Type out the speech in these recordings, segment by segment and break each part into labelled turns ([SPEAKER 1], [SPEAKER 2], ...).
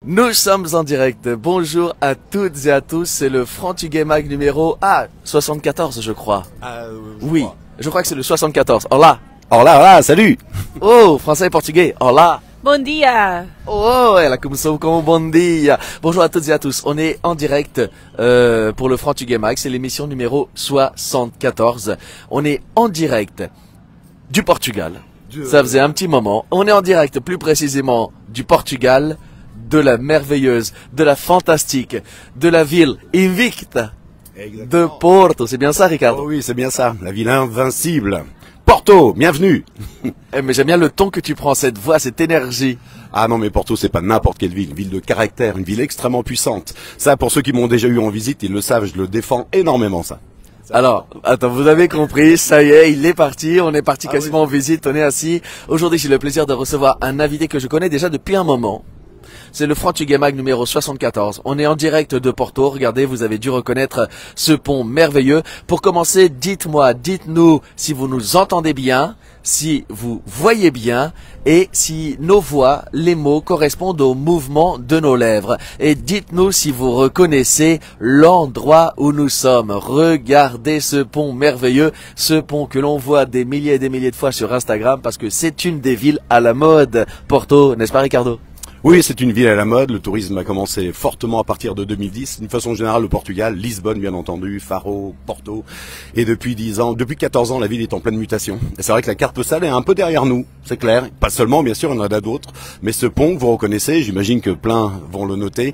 [SPEAKER 1] Nous sommes en direct. Bonjour à toutes et à tous. C'est le Frantuguais Mag numéro 74, je crois. Oui, je crois que c'est le 74. Hola.
[SPEAKER 2] Hola, salut.
[SPEAKER 1] Oh, français et portugais. Hola.
[SPEAKER 3] Bon dia.
[SPEAKER 1] Oh, elle a commencé comme bon dia. Bonjour à toutes et à tous. On est en direct pour le Frantuguais Mag. C'est l'émission numéro 74. On est en direct du Portugal. Ça faisait un petit moment. On est en direct plus précisément du Portugal, de la merveilleuse, de la fantastique, de la ville invicta de Porto. C'est bien ça, Ricardo?
[SPEAKER 2] Oh oui, c'est bien ça. La ville invincible. Porto, bienvenue.
[SPEAKER 1] Mais j'aime bien le ton que tu prends, cette voix, cette énergie.
[SPEAKER 2] Ah non, mais Porto, c'est pas n'importe quelle ville. Une ville de caractère, une ville extrêmement puissante. Ça, pour ceux qui m'ont déjà eu en visite, ils le savent, je le défends énormément, ça.
[SPEAKER 1] Alors, attends, vous avez compris, ça y est, il est parti, on est parti quasiment en visite, on est assis. Aujourd'hui, j'ai le plaisir de recevoir un invité que je connais déjà depuis un moment. C'est le Frantuguais Mag numéro 74. On est en direct de Porto. Regardez, vous avez dû reconnaître ce pont merveilleux. Pour commencer, dites-nous si vous nous entendez bien, si vous voyez bien et si nos voix, les mots correspondent au mouvement de nos lèvres. Et dites-nous si vous reconnaissez l'endroit où nous sommes. Regardez ce pont merveilleux, ce pont que l'on voit des milliers et des milliers de fois sur Instagram parce que c'est une des villes à la mode. Porto, n'est-ce pas, Ricardo?
[SPEAKER 2] Oui, c'est une ville à la mode. Le tourisme a commencé fortement à partir de 2010. D'une façon générale, le Portugal, Lisbonne, bien entendu, Faro, Porto. Et depuis 14 ans, la ville est en pleine mutation. Et c'est vrai que la carte postale est un peu derrière nous. C'est clair. Pas seulement, bien sûr, il y en a d'autres. Mais ce pont, vous reconnaissez, j'imagine que plein vont le noter.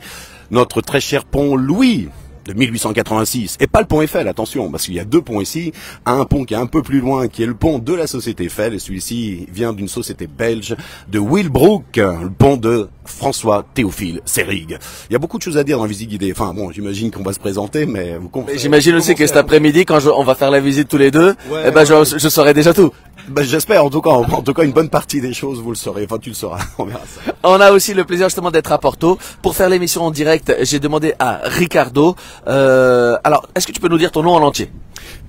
[SPEAKER 2] Notre très cher pont Louis de 1886, et pas le pont Eiffel, attention, parce qu'il y a deux ponts ici, un pont qui est un peu plus loin, qui est le pont de la société Eiffel, et celui-ci vient d'une société belge de Willebroek, le pont de François Théophile Seyrig. Il y a beaucoup de choses à dire dans la visite guidée, enfin bon, j'imagine qu'on va se présenter, mais vous comprenez.
[SPEAKER 1] J'imagine aussi que cet après-midi, quand on va faire la visite tous les deux, je saurai déjà tout.
[SPEAKER 2] J'espère, en tout cas, une bonne partie des choses, vous le saurez, enfin tu le sauras, on verra ça.
[SPEAKER 1] On a aussi le plaisir justement d'être à Porto. Pour faire l'émission en direct, j'ai demandé à Ricardo, alors, est-ce que tu peux nous dire ton nom en entier?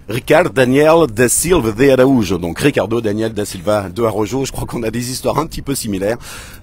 [SPEAKER 2] Ricardo Daniel da Silva de Araújo, donc Ricardo Daniel da Silva de Araújo. Je crois qu'on a des histoires un petit peu similaires,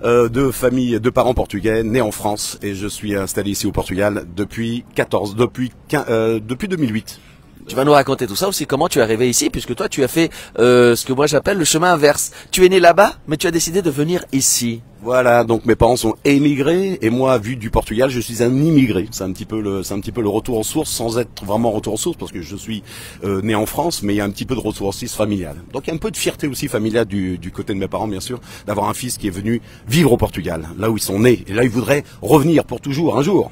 [SPEAKER 2] de famille, de parents portugais, nés en France, et je suis installé ici au Portugal depuis 2008.
[SPEAKER 1] Tu vas nous raconter tout ça aussi, comment tu es arrivé ici, puisque toi tu as fait ce que moi j'appelle le chemin inverse. Tu es né là-bas, mais tu as décidé de venir ici.
[SPEAKER 2] Voilà, donc mes parents sont émigrés et moi, vu du Portugal, je suis un immigré. C'est un petit peu le retour aux sources, sans être vraiment retour aux sources, parce que je suis né en France, mais il y a un petit peu de retour aux sources familial. Donc il y a un peu de fierté aussi familiale du côté de mes parents, bien sûr, d'avoir un fils qui est venu vivre au Portugal, là où ils sont nés, et là ils voudraient revenir pour toujours, un jour.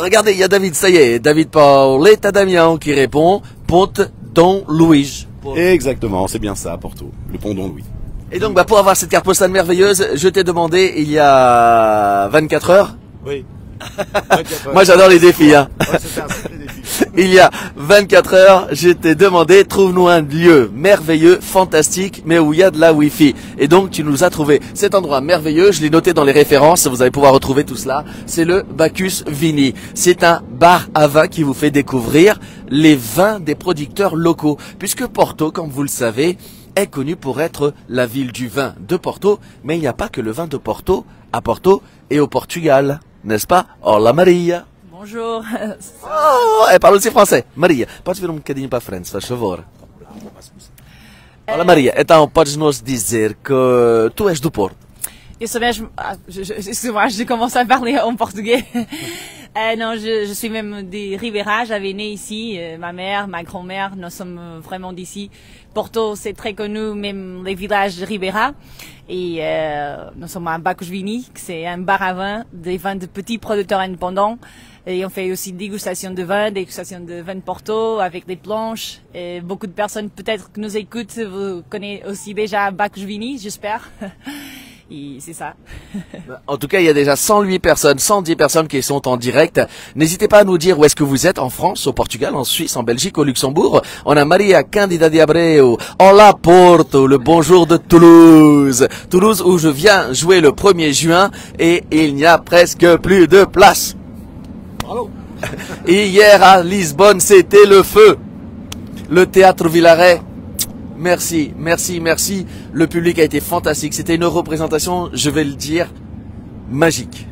[SPEAKER 1] Regardez, il y a David, ça y est, David Pauleta Damião qui répond, Ponte Dom Luís.
[SPEAKER 2] Exactement, c'est bien ça, Porto, le pont Dom Louis.
[SPEAKER 1] Et donc, pour avoir cette carte postale merveilleuse, je t'ai demandé il y a 24 heures.
[SPEAKER 2] Oui.
[SPEAKER 1] 24 heures. Moi, j'adore les défis, hein.
[SPEAKER 2] Ouais, c'était un sacré défi.
[SPEAKER 1] Il y a 24 heures, je t'ai demandé, trouve-nous un lieu merveilleux, fantastique, mais où il y a de la Wi-Fi. Et donc, tu nous as trouvé cet endroit merveilleux. Je l'ai noté dans les références. Vous allez pouvoir retrouver tout cela. C'est le Bacchus Vini. C'est un bar à vin qui vous fait découvrir les vins des producteurs locaux. Puisque Porto, comme vous le savez, est connu pour être la ville du vin de Porto. Mais il n'y a pas que le vin de Porto à Porto et au Portugal. N'est-ce pas? Hola Maria.
[SPEAKER 3] Bonjour.
[SPEAKER 1] Oh, elle parle aussi français. Maria, podes vir bocadinho para a frente, se faz favor? Olá Maria, então podes nos dizer que tu és do Porto?
[SPEAKER 3] Excuse-moi, je commence à parler en portugais. Non, je suis même des Ribera, j'avais né ici, ma mère, ma grand-mère, nous sommes vraiment d'ici. Porto, c'est très connu, même les villages de Ribera. Et nous sommes à Bacchus Vini, c'est un bar à vin, des vins de petits producteurs indépendants. Et on fait aussi dégustation de vin de Porto avec des planches. Et beaucoup de personnes peut-être que nous écoutent, vous connaissez aussi déjà Bacchus Vini, j'espère. Et c'est ça.
[SPEAKER 1] En tout cas, il y a déjà 110 personnes qui sont en direct. N'hésitez pas à nous dire où est-ce que vous êtes, en France, au Portugal, en Suisse, en Belgique, au Luxembourg. On a Maria Candida de Abreu. Hola Porto, le bonjour de Toulouse. Toulouse où je viens jouer le 1er juin et il n'y a presque plus de place.
[SPEAKER 2] Bravo.
[SPEAKER 1] Et hier à Lisbonne, c'était le feu. Le théâtre Villaret. Merci, merci, merci. Le public a été fantastique. C'était une représentation, je vais le dire, magique.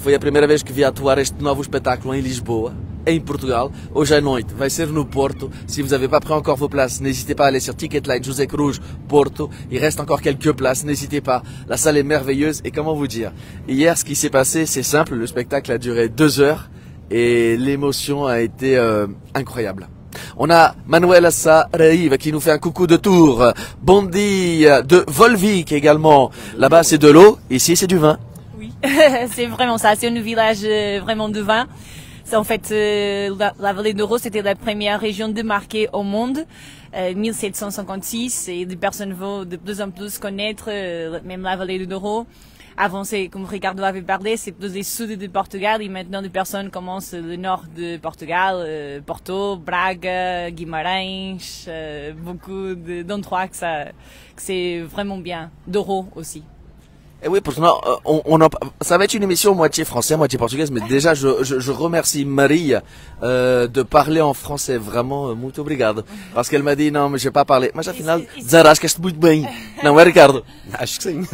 [SPEAKER 1] Foi a primeira vez que vi atuar este novo espetáculo em Lisboa, em Portugal. Hoje à noite vai ser no Porto. Si vous n'avez pas pris encore vos places, n'hésitez pas à aller sur Ticketline José Cruz Porto. Il reste encore quelques places, n'hésitez pas. La salle est merveilleuse et comment vous dire, hier ce qui s'est passé c'est simple, le spectacle a duré 2 heures et l'émotion a été incroyable. On a Manuela Saraiva qui nous fait un coucou de Tours. Bondi de Volvic également. Là-bas c'est de l'eau, ici c'est du vin.
[SPEAKER 3] Oui, c'est vraiment ça. C'est un village vraiment de vin. C'est en fait la vallée de Douro, c'était la première région démarquée au monde, 1756, et des personnes vont de plus en plus connaître même la vallée de Douro. Avant, c'est comme Ricardo avait parlé, c'est plus le sud du Portugal, et maintenant des personnes commencent le nord de Portugal, Porto, Braga, Guimarães, beaucoup d'endroits que c'est vraiment bien. Douro aussi.
[SPEAKER 1] Et oui, pourtant, ça va être une émission moitié française, moitié portugaise, mais déjà, je remercie Marie de parler en français, vraiment, muito obrigado. Parce qu'elle m'a dit, non, mais je vais pas parler. Mas afinal, desarrascaste muito bem. Não é, Ricardo?
[SPEAKER 2] Acho que sim.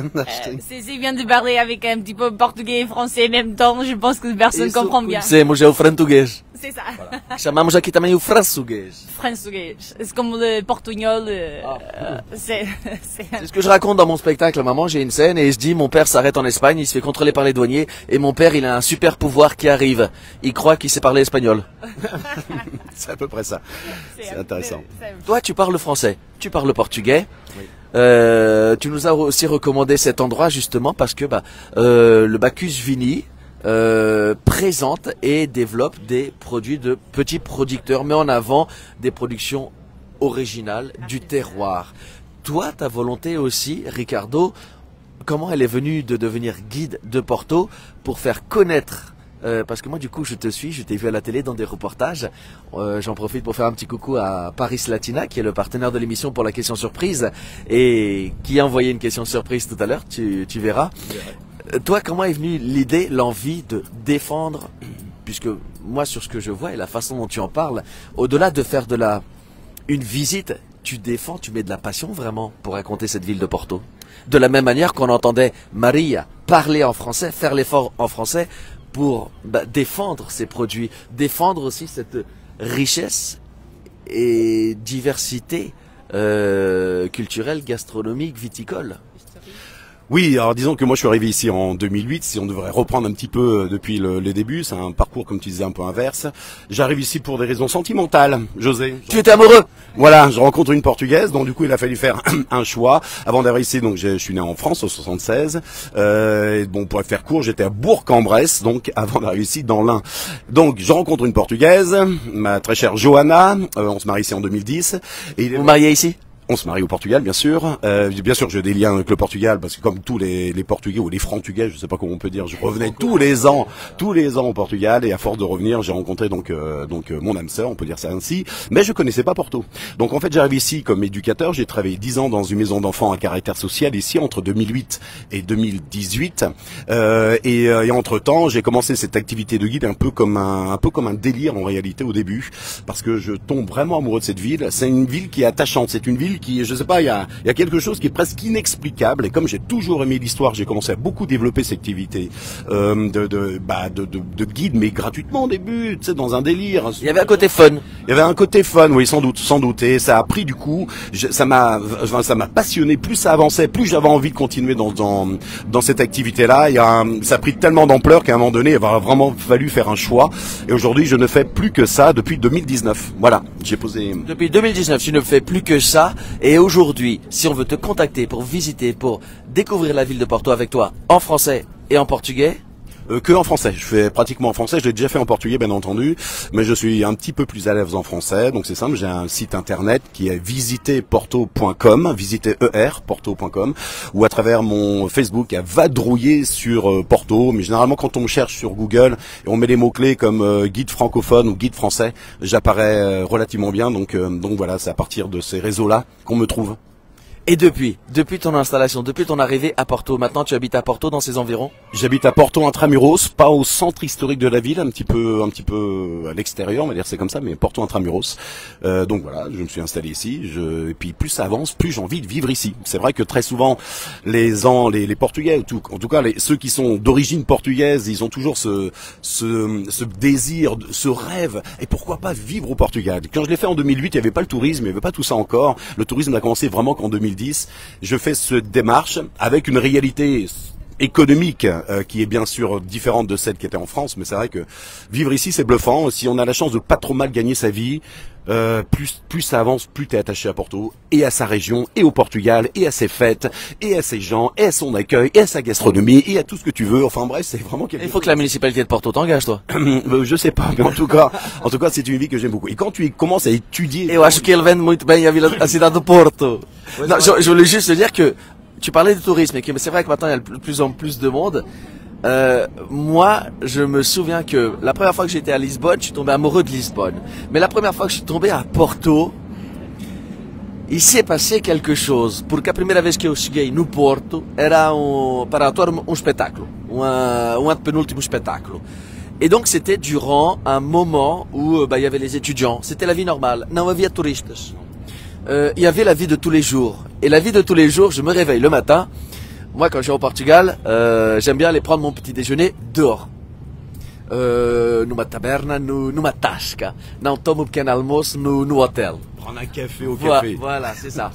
[SPEAKER 3] C'est bien de parler avec un petit peu portugais et français en même temps, je pense que les personnes comprennent bien.
[SPEAKER 1] Conhecemos é o frantuguês.
[SPEAKER 3] C'est ça.
[SPEAKER 1] Voilà. Chamamos aqui também o françuguês.
[SPEAKER 3] Français. C'est comme le portugnol. C'est
[SPEAKER 1] ce que je raconte dans mon spectacle, maman. J'ai une scène et je dis, mon père s'arrête en Espagne, il se fait contrôler par les douaniers et mon père, il a un super pouvoir qui arrive. Il croit qu'il sait parler espagnol.
[SPEAKER 2] C'est à peu près ça. C'est intéressant.
[SPEAKER 1] Toi, tu parles français, tu parles portugais. Oui. Tu nous as aussi recommandé cet endroit justement parce que le Bacchus Vini présente et développe des produits de petits producteurs, met en avant des productions originales du terroir. Toi, ta volonté aussi, Ricardo, comment elle est venue de devenir guide de Porto pour faire connaître parce que moi du coup je te suis, je t'ai vu à la télé dans des reportages, j'en profite pour faire un petit coucou à Paris Latina qui est le partenaire de l'émission pour la question surprise et qui a envoyé une question surprise tout à l'heure, tu verras. Toi, comment est venue l'idée, l'envie de défendre, puisque moi sur ce que je vois et la façon dont tu en parles, au-delà de faire une visite, tu défends, tu mets de la passion vraiment pour raconter cette ville de Porto. De la même manière qu'on entendait Maria parler en français, faire l'effort en français pour défendre ses produits, défendre aussi cette richesse et diversité culturelle, gastronomique, viticole.
[SPEAKER 2] Oui, alors disons que moi je suis arrivé ici en 2008, si on devrait reprendre un petit peu depuis les débuts, c'est un parcours comme tu disais un peu inverse. J'arrive ici pour des raisons sentimentales, José.
[SPEAKER 1] Tu étais amoureux?
[SPEAKER 2] Voilà, je rencontre une Portugaise, donc du coup il a fallu faire un choix. Avant d'arriver ici, donc je suis né en France au 76. Bon, pour faire court, j'étais à Bourg-en-Bresse, donc avant d'arriver ici dans l'Ain. Donc je rencontre une Portugaise, ma très chère Johanna, on se marie ici en 2010. Et
[SPEAKER 1] vous mariez ici?
[SPEAKER 2] On se marie au Portugal, bien sûr. Bien sûr, j'ai des liens avec le Portugal parce que comme tous les Portugais ou les Franc-tugais, je sais pas comment on peut dire, je revenais tous les ans au Portugal et à force de revenir, j'ai rencontré donc mon âme sœur, on peut dire ça ainsi. Mais je connaissais pas Porto. Donc en fait, j'arrive ici comme éducateur. J'ai travaillé 10 ans dans une maison d'enfants à caractère social ici entre 2008 et 2018. Et entre temps, j'ai commencé cette activité de guide un peu comme un délire en réalité au début parce que je tombe vraiment amoureux de cette ville. C'est une ville qui est attachante. C'est une ville qui, je sais pas, il y a quelque chose qui est presque inexplicable. Et comme j'ai toujours aimé l'histoire, j'ai commencé à beaucoup développer cette activité de guide, mais gratuitement au début, tu sais, dans un délire.
[SPEAKER 1] Il y avait un côté fun.
[SPEAKER 2] Il y avait un côté fun, oui, sans doute. Et ça a pris du coup, ça m'a passionné. Plus ça avançait, plus j'avais envie de continuer dans cette activité-là. Ça a pris tellement d'ampleur qu'à un moment donné, il va vraiment fallu faire un choix. Et aujourd'hui, je ne fais plus que ça depuis 2019. Voilà, j'ai posé.
[SPEAKER 1] Depuis 2019, tu ne fais plus que ça. Et aujourd'hui, si on veut te contacter pour visiter, pour découvrir la ville de Porto avec toi en français et en portugais,
[SPEAKER 2] que en français. Je fais pratiquement en français. Je l'ai déjà fait en portugais, bien entendu, mais je suis un petit peu plus à l'aise en français. Donc c'est simple. J'ai un site internet qui est visiterporto.com, porto.com, ou à travers mon Facebook à vadrouiller sur Porto. Mais généralement, quand on me cherche sur Google et on met les mots clés comme guide francophone ou guide français, j'apparais relativement bien. Donc voilà, c'est à partir de ces réseaux-là qu'on me trouve.
[SPEAKER 1] Et depuis ton installation, depuis ton arrivée à Porto, maintenant tu habites à Porto dans ses environs?
[SPEAKER 2] J'habite à Porto Intramuros, pas au centre historique de la ville, un petit peu à l'extérieur, on va dire c'est comme ça, mais Porto Intramuros. Donc voilà, je me suis installé ici. Et puis plus ça avance, plus j'ai envie de vivre ici. C'est vrai que très souvent les Portugais, en tout cas ceux qui sont d'origine portugaise, ils ont toujours ce désir, ce rêve. Et pourquoi pas vivre au Portugal? Quand je l'ai fait en 2008, il n'y avait pas le tourisme, il n'y avait pas tout ça encore. Le tourisme n'a commencé vraiment qu'en 2010. Je fais cette démarche avec une réalité économique qui est bien sûr différente de celle qui était en France, mais c'est vrai que vivre ici c'est bluffant. Si on a la chance de pas trop mal gagner sa vie, plus ça avance, plus t'es attaché à Porto et à sa région et au Portugal et à ses fêtes et à ses gens et à son accueil et à sa gastronomie et à tout ce que tu veux. Enfin bref, c'est vraiment quelque chose.
[SPEAKER 1] Il faut que la municipalité de Porto t'engage, toi.
[SPEAKER 2] Je sais pas, mais en tout cas c'est une vie que j'aime beaucoup. Et quand tu commences à étudier,
[SPEAKER 1] Eu acho que ele vende muito bem a cidade do Porto. Non, je voulais juste te dire que tu parlais du tourisme et que c'est vrai que maintenant il y a de plus en plus de monde. Moi, je me souviens que la première fois que j'étais à Lisbonne, je suis tombé amoureux de Lisbonne. Mais la première fois que je suis tombé à Porto, il s'est passé quelque chose. Porque a primeira vez que eu cheguei no Porto era para atuar espetáculo, penúltimo espetáculo. Et donc c'était durant un moment où il y avait les étudiants, c'était la vie normale, não havia turistas. Il y avait la vie de tous les jours. Et la vie de tous les jours, je me réveille le matin. Moi, quand je vais au Portugal, j'aime bien aller prendre mon petit déjeuner dehors. Numa taberna, numa tasca. Não tomo pequeno almoço no hotel.
[SPEAKER 2] Prendre un café au café.
[SPEAKER 1] Voilà, c'est ça.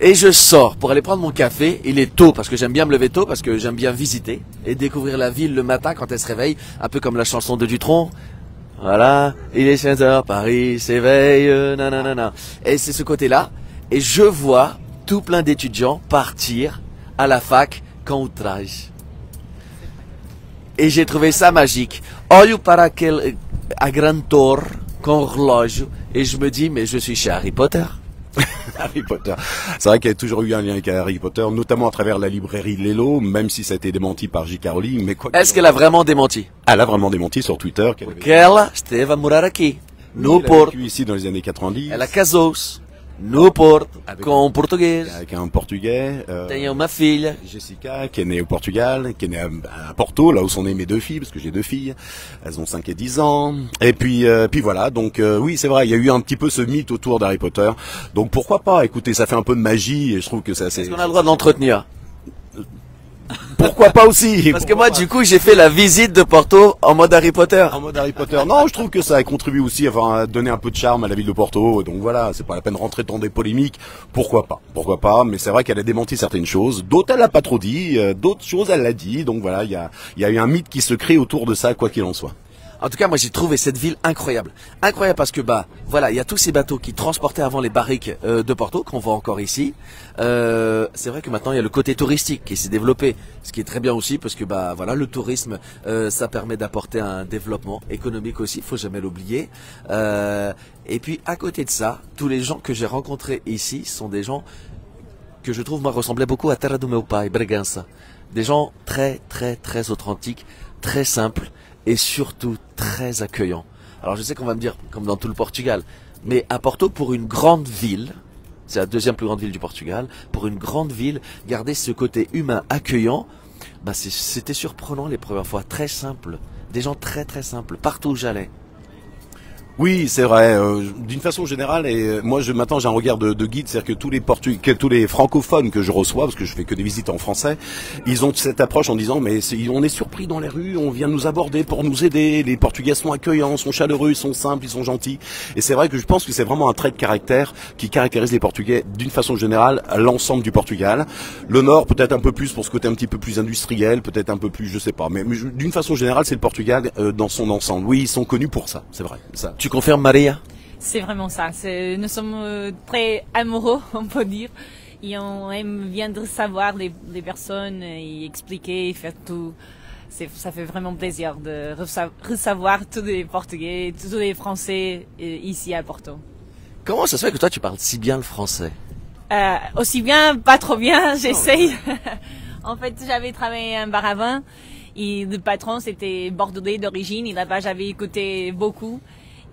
[SPEAKER 1] Et je sors pour aller prendre mon café. Il est tôt parce que j'aime bien me lever tôt, parce que j'aime bien visiter et découvrir la ville le matin quand elle se réveille. Un peu comme la chanson de Dutronc. Voilà, il est 5 heures, Paris s'éveille, nanana. Et c'est ce côté-là. Et je vois tout plein d'étudiants partir à la fac com o traje. Et j'ai trouvé ça magique. Olho para a grande torre com o relógio et je me dis, mais je suis chez Harry Potter.
[SPEAKER 2] Harry Potter. C'est vrai qu'il y a toujours eu un lien avec Harry Potter, notamment à travers la librairie Lelo, même si ça a été démenti par J.K. Rowling. Mais quoi.
[SPEAKER 1] Est-ce qu'elle a vraiment démenti?
[SPEAKER 2] Elle a vraiment démenti sur Twitter.
[SPEAKER 1] Qu'elle esteve a morar aqui, no
[SPEAKER 2] Porto.
[SPEAKER 1] Porto.
[SPEAKER 2] Elle a vécu ici dans les années 90.
[SPEAKER 1] Elle a casou-se no Porto com um português.
[SPEAKER 2] Avec un Portugais.
[SPEAKER 1] Tem uma filha.
[SPEAKER 2] Jessica, qui est née au Portugal, qui est née à Porto, là où sont nées mes deux filles, parce que j'ai deux filles. Elles ont 5 et 10 ans. Et puis voilà. Donc oui, c'est vrai, il y a eu un petit peu ce mythe autour d'Harry Potter. Donc pourquoi pas? Écoutez, ça fait un peu de magie et je trouve que c'est assez.
[SPEAKER 1] Est-ce qu'on a le droit de l'entretenir?
[SPEAKER 2] Pourquoi pas aussi?
[SPEAKER 1] Parce que moi, du coup, j'ai fait la visite de Porto en mode Harry Potter.
[SPEAKER 2] En mode Harry Potter. Non, je trouve que ça a contribué aussi à donner un peu de charme à la ville de Porto. Donc voilà, c'est pas la peine de rentrer dans des polémiques. Pourquoi pas? Mais c'est vrai qu'elle a démenti certaines choses. D'autres, elle a pas trop dit. D'autres choses, elle l'a dit. Donc voilà, il y a eu un mythe qui se crée autour de ça, quoi qu'il en soit.
[SPEAKER 1] En tout cas, moi j'ai trouvé cette ville incroyable. Incroyable parce que voilà, il y a tous ces bateaux qui transportaient avant les barriques de Porto, qu'on voit encore ici. C'est vrai que maintenant il y a le côté touristique qui s'est développé, ce qui est très bien aussi parce que voilà, le tourisme, ça permet d'apporter un développement économique aussi, faut jamais l'oublier. Et puis à côté de ça, tous les gens que j'ai rencontrés ici sont des gens que je trouve moi ressemblaient beaucoup à Terra do meu pai, Bragança. Des gens très très très authentiques, très simples. Et surtout très accueillant. Alors je sais qu'on va me dire, comme dans tout le Portugal, mais à Porto, pour une grande ville, c'est la deuxième plus grande ville du Portugal, pour une grande ville, garder ce côté humain accueillant, c'était surprenant les premières fois, très simple, des gens très très simples, partout où j'allais.
[SPEAKER 2] Oui, c'est vrai. D'une façon générale, et moi maintenant j'ai un regard de guide, c'est-à-dire que tous les francophones que je reçois, parce que je fais que des visites en français, ils ont cette approche en disant mais on est surpris dans les rues, on vient nous aborder pour nous aider. Les Portugais sont accueillants, sont chaleureux, ils sont simples, ils sont gentils. Et c'est vrai que je pense que c'est vraiment un trait de caractère qui caractérise les Portugais d'une façon générale à l'ensemble du Portugal. Le Nord peut-être un peu plus pour ce côté un petit peu plus industriel, peut-être un peu plus, je sais pas, mais d'une façon générale c'est le Portugal dans son ensemble. Oui, ils sont connus pour ça, c'est vrai. Ça.
[SPEAKER 1] Tu confirmes, Maria?
[SPEAKER 3] C'est vraiment ça. Nous sommes très amoureux, on peut dire. Et on aime bien savoir les personnes et expliquer, faire tout. Ça fait vraiment plaisir de recevoir tous les Portugais, tous les Français ici à Porto.
[SPEAKER 1] Comment ça se fait que toi tu parles si bien le français?
[SPEAKER 3] Aussi bien, pas trop bien, j'essaye. En fait, j'avais travaillé à un bar à vin et le patron c'était bordelais d'origine et là-bas j'avais écouté beaucoup.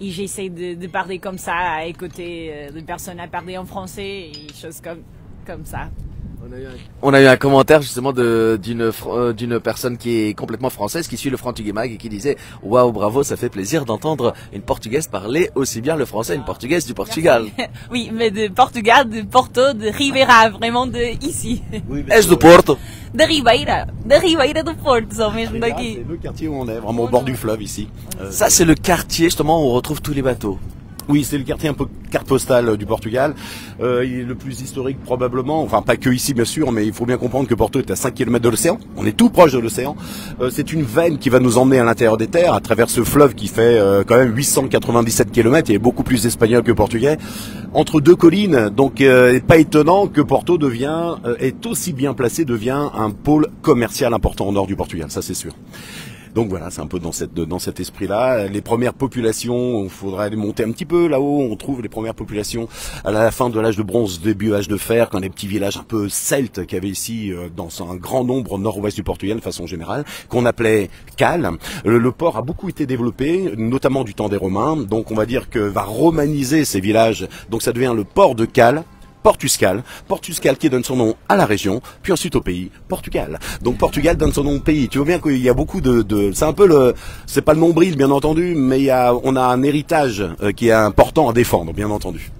[SPEAKER 3] Et j'essaie de parler comme ça, à écouter les personnes à parler en français et choses comme ça.
[SPEAKER 1] On a eu un commentaire justement d'une personne qui est complètement française, qui suit le Frantuguemag et qui disait « Waouh, bravo, ça fait plaisir d'entendre une Portugaise parler aussi bien le français, une Portugaise du Portugal. »
[SPEAKER 3] Oui, mais de Portugal, de Porto, de Ribeira, vraiment de ici.
[SPEAKER 2] Oui,
[SPEAKER 1] Est-ce du Porto?
[SPEAKER 3] De Ribeira do Porto, só mesmo daqui.
[SPEAKER 2] c'est le quartier où on est, vraiment au bord du fleuve ici.
[SPEAKER 1] Ça, c'est le quartier justement où on retrouve tous les bateaux.
[SPEAKER 2] Oui, c'est le quartier un peu carte postale du Portugal. Il est le plus historique probablement, enfin pas que ici bien sûr, mais il faut bien comprendre que Porto est à 5 km de l'océan. On est tout proche de l'océan. C'est une veine qui va nous emmener à l'intérieur des terres, à travers ce fleuve qui fait quand même 897 km, il est beaucoup plus espagnol que portugais. Entre deux collines, donc pas étonnant que Porto est aussi bien placé, devient un pôle commercial important au nord du Portugal, ça c'est sûr. Donc voilà, c'est un peu dans cet esprit-là. Les premières populations, il faudrait aller monter un petit peu là-haut. On trouve les premières populations à la fin de l'âge de bronze, début âge de fer, quand les petits villages un peu celtes qu'il y avait ici dans un grand nombre au nord-ouest du Portugal de façon générale, qu'on appelait Cales. Le port a beaucoup été développé, notamment du temps des Romains. Donc on va dire que va romaniser ces villages. Donc ça devient le port de Cales. Portuscal qui donne son nom à la région, puis ensuite au pays, Portugal. Donc Portugal donne son nom au pays. Tu vois bien qu'il y a beaucoup c'est un peu c'est pas le nombril bien entendu, mais on a un héritage qui est important à défendre bien entendu.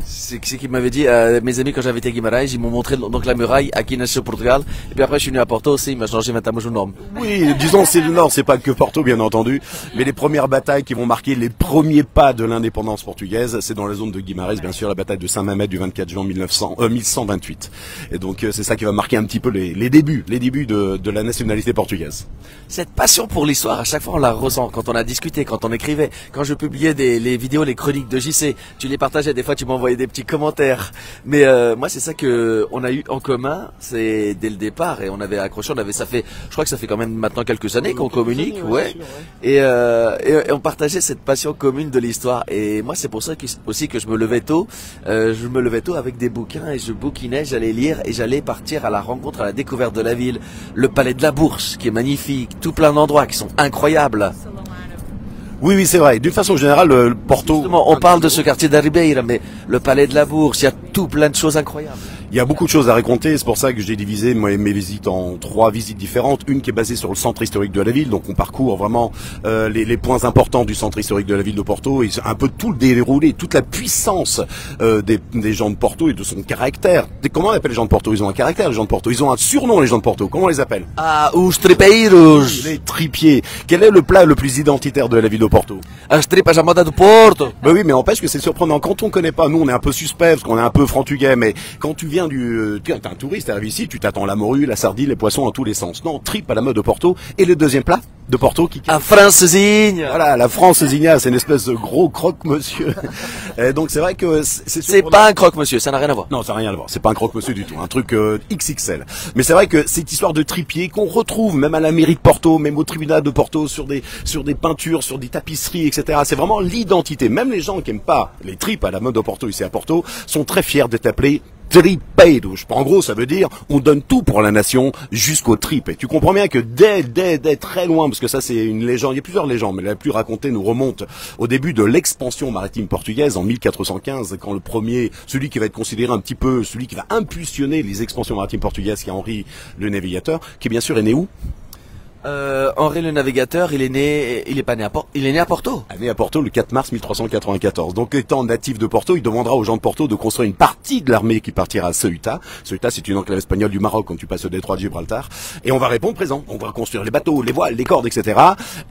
[SPEAKER 1] C'est qui m'avait dit, mes amis, quand j'avais été à Guimarães, ils m'ont montré donc la muraille aqui au Portugal. Et puis après, je suis venu à Porto aussi, il m'a changé maintenant mon nom.
[SPEAKER 2] Oui, disons c'est le Nord, c'est pas que Porto bien entendu, mais les premières batailles qui vont marquer les premiers pas de l'indépendance portugaise, c'est dans la zone de Guimarães, bien sûr, la bataille de Saint-Mamet du 24 juin 1128. Et donc c'est ça qui va marquer un petit peu les débuts de la nationalité portugaise.
[SPEAKER 1] Cette passion pour l'histoire, à chaque fois on la ressent quand on a discuté, quand on écrivait, quand je publiais les vidéos, les chroniques de JC, tu les partageais, des fois tu m'envoyais des petits commentaires. Mais moi c'est ça que on a eu en commun, c'est dès le départ et on avait accroché, je crois que ça fait quand même maintenant quelques années qu'on communique, ouais. Et on partageait cette passion commune de l'histoire. Et moi c'est pour ça aussi que je me levais tôt. Je me levais tôt avec des bouquins et je bouquinais, j'allais lire et j'allais partir à la rencontre, à la découverte de la ville, le palais de la Bourse qui est magnifique, tout plein d'endroits qui sont incroyables.
[SPEAKER 2] Oui, c'est vrai. D'une façon générale, le Porto...
[SPEAKER 1] Justement, on parle de ce quartier d'Aribeira, mais le palais de la Bourse, il y a tout plein de choses incroyables.
[SPEAKER 2] Il y a beaucoup de choses à raconter, c'est pour ça que j'ai divisé mes visites en 3 visites différentes. Une qui est basée sur le centre historique de la ville, donc on parcourt vraiment les points importants du centre historique de la ville de Porto, et un peu tout le déroulé, toute la puissance des gens de Porto et de son caractère. Comment on appelle les gens de Porto? Ils ont un caractère, les gens de Porto. Ils ont un surnom, les gens de Porto. Comment on les appelle?
[SPEAKER 1] Ah, os tripeiros.
[SPEAKER 2] Les tripiers. Quel est le plat le plus identitaire de la ville de Porto?
[SPEAKER 1] As tripas à moda do Porto.
[SPEAKER 2] Ben oui, mais n'empêche que c'est surprenant. Quand on connaît pas, nous on est un peu suspect parce qu'on est un peu frantuguais, mais quand tu viens t'es un touriste, t'arrives ici, tu t'attends la morue, la sardine, les poissons en tous les sens. Non, tripe à la mode de Porto. Et le deuxième plat de Porto
[SPEAKER 1] un francesinha.
[SPEAKER 2] Voilà, la francesinha, c'est une espèce de gros croque-monsieur. Donc c'est vrai que
[SPEAKER 1] c'est pas un croque-monsieur, ça n'a rien à voir.
[SPEAKER 2] Non, ça n'a rien à voir. C'est pas un croque-monsieur du tout, un truc XXL. Mais c'est vrai que cette histoire de tripier qu'on retrouve même à la mairie de Porto, même au tribunal de Porto, sur des peintures, sur des tapisseries, etc. C'est vraiment l'identité. Même les gens qui aiment pas les tripes à la mode de Porto ici à Porto sont très fiers d'être appelés tripeiros. En gros, ça veut dire on donne tout pour la nation jusqu'aux tripes. Et tu comprends bien que dès très loin, parce que ça c'est une légende, il y a plusieurs légendes, mais la plus racontée nous remonte au début de l'expansion maritime portugaise en 1415, quand celui qui va être considéré un petit peu, celui qui va impulsionner les expansions maritimes portugaises, qui est Henri le Navigateur, qui bien sûr est né où?
[SPEAKER 1] Henri le Navigateur, il est né à Porto.
[SPEAKER 2] Né à Porto le 4 mars 1394. Donc étant natif de Porto, il demandera aux gens de Porto de construire une partie de l'armée qui partira à Ceuta. Ceuta, c'est une enclave espagnole du Maroc quand tu passes le détroit de Gibraltar. Et on va répondre présent. On va construire les bateaux, les voiles, les cordes, etc.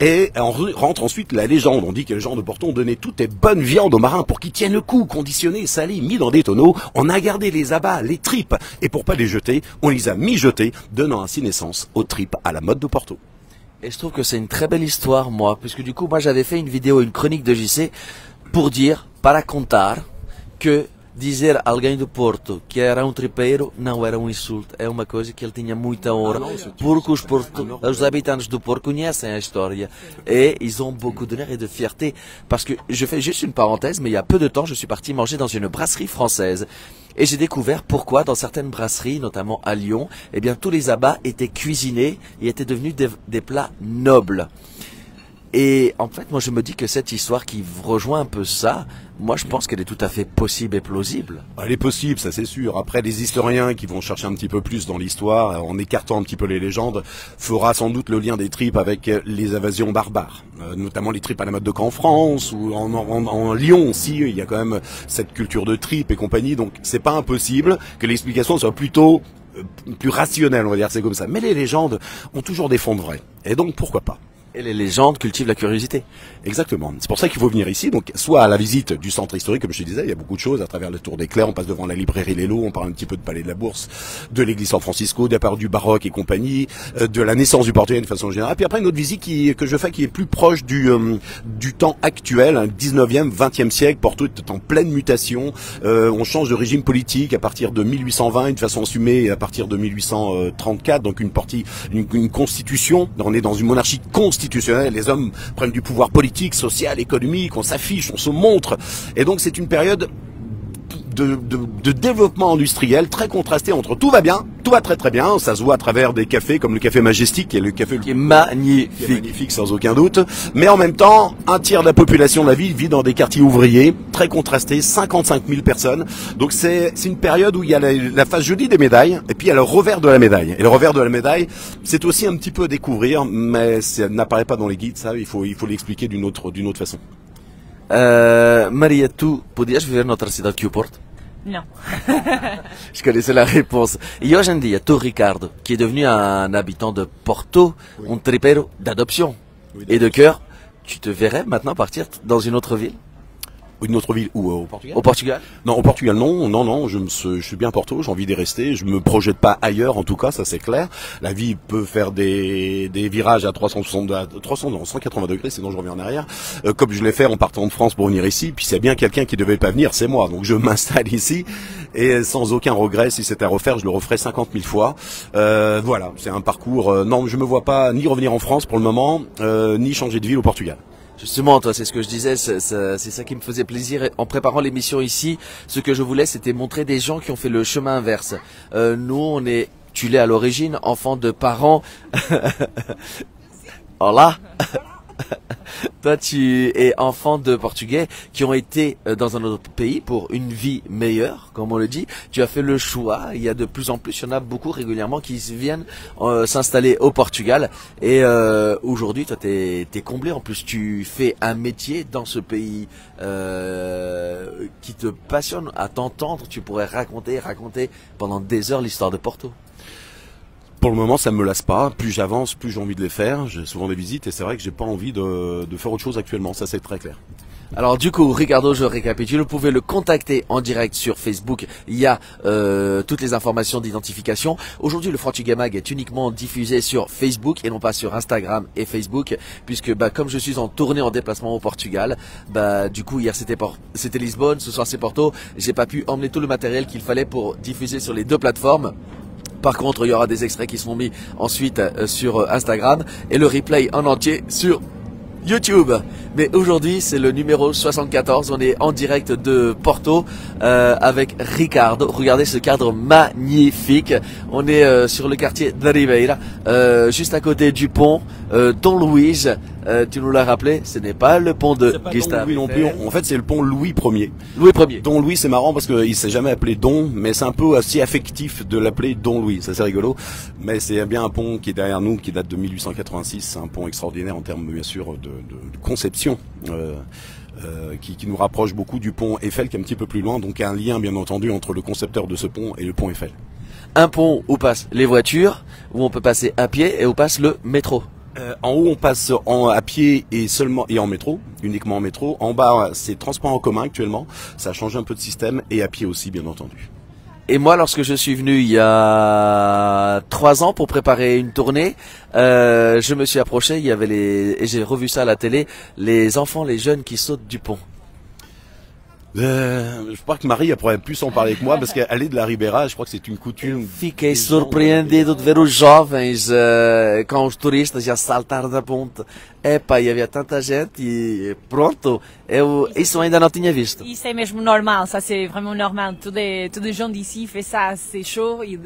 [SPEAKER 2] Et on rentre ensuite la légende. On dit que les gens de Porto ont donné toutes les bonnes viandes aux marins pour qu'ils tiennent le coup, conditionnés, salés, mis dans des tonneaux. On a gardé les abats, les tripes. Et pour pas les jeter, on les a mijotés, donnant ainsi naissance aux tripes à la mode de Porto.
[SPEAKER 1] Et je trouve que c'est une très belle histoire, moi, puisque du coup, moi, j'avais fait une vidéo, une chronique de JC pour dire, para contar, que dizer alguém do Porto que era tripeiro não era insulto, é uma coisa que ele tinha muita honra, porque os habitantes do Porto conhecem a história et ils ont beaucoup d'honneur et de fierté, parce que je fais juste une parenthèse, mais il y a peu de temps, je suis parti manger dans une brasserie française. Et j'ai découvert pourquoi dans certaines brasseries, notamment à Lyon, eh bien tous les abats étaient cuisinés et étaient devenus des plats nobles. Et en fait, moi je me dis que cette histoire qui rejoint un peu ça, moi je pense qu'elle est tout à fait possible et plausible.
[SPEAKER 2] Elle est possible, ça c'est sûr. Après, les historiens qui vont chercher un petit peu plus dans l'histoire, en écartant un petit peu les légendes, fera sans doute le lien des tripes avec les invasions barbares, notamment les tripes à la mode de camp en France ou en Lyon aussi. Il y a quand même cette culture de tripes et compagnie, donc c'est pas impossible que l'explication soit plutôt plus rationnelle, on va dire, c'est comme ça. Mais les légendes ont toujours des fonds de vrai, et donc pourquoi pas.
[SPEAKER 1] Et les légendes cultivent la curiosité.
[SPEAKER 2] Exactement. C'est pour ça qu'il faut venir ici. Donc, soit à la visite du centre historique, comme je te disais, il y a beaucoup de choses à travers le Tour des Clercs. On passe devant la librairie Lélo, on parle un petit peu de Palais de la Bourse, de l'église San Francisco, départ du baroque et compagnie, de la naissance du Portugal de façon générale. Puis après, une autre visite que je fais qui est plus proche du temps actuel, hein, 19e, 20e siècle. Porto est en pleine mutation. On change de régime politique à partir de 1820, une façon assumée à partir de 1834. Donc, une constitution. On est dans une monarchie constitutionnelle. Les hommes prennent du pouvoir politique, social, économique, on s'affiche, on se montre. Et donc c'est une période de développement industriel très contrasté entre tout va bien, tout va très très bien, ça se voit à travers des cafés comme le café Majestic, qui est le café
[SPEAKER 1] qui est magnifique,
[SPEAKER 2] sans aucun doute, mais en même temps, un tiers de la population de la ville vit dans des quartiers ouvriers, très contrastés, 55 000 personnes, donc c'est une période où il y a la face jolie des médailles, et puis il y a le revers de la médaille, et le revers de la médaille, c'est aussi un petit peu à découvrir, mais ça n'apparaît pas dans les guides, ça, il faut l'expliquer d'une autre façon.
[SPEAKER 1] Maria, tu podias vivre noutra cidade que o Porto?
[SPEAKER 3] Non.
[SPEAKER 1] Je connaissais la réponse. Et aujourd'hui, tu, Ricardo, qui est devenu un habitant de Porto, un tripero d'adoption et de cœur, tu te verrais maintenant partir dans une autre ville?
[SPEAKER 2] Une autre ville où au Portugal?
[SPEAKER 1] Au Portugal?
[SPEAKER 2] Non, au Portugal non, je suis bien à Porto, j'ai envie d'y rester, je me projette pas ailleurs en tout cas, ça c'est clair. La vie peut faire des virages à 180 degrés, sinon je reviens en arrière. Comme je l'ai fait en partant de France pour venir ici, puis s'il y a bien quelqu'un qui devait pas venir, c'est moi. Donc je m'installe ici et sans aucun regret, si c'était à refaire, je le referais 50 000 fois. Voilà, c'est un parcours. Non, je me vois pas ni revenir en France pour le moment, ni changer de ville au Portugal.
[SPEAKER 1] Justement, toi, c'est ce que je disais, c'est ça qui me faisait plaisir en préparant l'émission ici. Ce que je voulais, c'était montrer des gens qui ont fait le chemin inverse. Nous, tu l'es à l'origine, enfant de parents. Voilà. Toi, tu es enfant de Portugais qui ont été dans un autre pays pour une vie meilleure, comme on le dit. Tu as fait le choix. Il y a de plus en plus, il y en a beaucoup régulièrement qui viennent s'installer au Portugal. Et aujourd'hui, toi, t'es comblé. En plus, tu fais un métier dans ce pays qui te passionne. À t'entendre, tu pourrais raconter pendant des heures l'histoire de Porto.
[SPEAKER 2] Pour le moment, ça me lasse pas. Plus j'avance, plus j'ai envie de les faire. J'ai souvent des visites et c'est vrai que j'ai pas envie de faire autre chose actuellement. Ça, c'est très clair.
[SPEAKER 1] Alors du coup, Ricardo, je récapitule, vous pouvez le contacter en direct sur Facebook, il y a toutes les informations d'identification. Aujourd'hui, le Frottuga Mag est uniquement diffusé sur Facebook et non pas sur Instagram et Facebook, puisque comme je suis en tournée en déplacement au Portugal, du coup hier c'était Lisbonne, ce soir c'est Porto, j'ai pas pu emmener tout le matériel qu'il fallait pour diffuser sur les deux plateformes. Par contre, il y aura des extraits qui seront mis ensuite sur Instagram et le replay en entier sur YouTube. Mais aujourd'hui, c'est le numéro 74. On est en direct de Porto avec Ricardo. Regardez ce cadre magnifique. On est sur le quartier de Ribeira, juste à côté du pont Don Luís. Tu nous l'as rappelé, ce n'est pas le pont de Gustave
[SPEAKER 2] Louis non plus. En fait, c'est le pont Louis Ier.
[SPEAKER 1] Louis Ier.
[SPEAKER 2] Don Louis, c'est marrant parce qu'il s'est jamais appelé Don, mais c'est un peu assez affectif de l'appeler Don Louis. Ça, c'est rigolo. Mais c'est bien un pont qui est derrière nous, qui date de 1886. C'est un pont extraordinaire en termes, bien sûr, de conception. Qui nous rapproche beaucoup du pont Eiffel qui est un petit peu plus loin, donc un lien bien entendu entre le concepteur de ce pont et le pont Eiffel.
[SPEAKER 1] Un pont où passent les voitures, où on peut passer à pied et où passe le métro.
[SPEAKER 2] En haut on passe à pied et en métro, uniquement en métro. En bas c'est transport en commun actuellement, ça a changé un peu de système et à pied aussi bien entendu.
[SPEAKER 1] Et moi, lorsque je suis venu il y a 3 ans pour préparer une tournée, je me suis approché, et j'ai revu ça à la télé, les enfants, les jeunes qui sautent du pont.
[SPEAKER 2] Je crois que Marie pourrait plus en parler que moi parce qu'elle est de la Ribeira, je crois que c'est une coutume.
[SPEAKER 1] Fiquei surpreendido de ver os jovens com os turistas a saltar da ponte. Epá, e havia tanta gente e pronto, isso ainda não tinha visto.
[SPEAKER 3] Isso é mesmo normal, ça c'est vraiment normal. Tous les gens d'ici font ça, c'est chaud et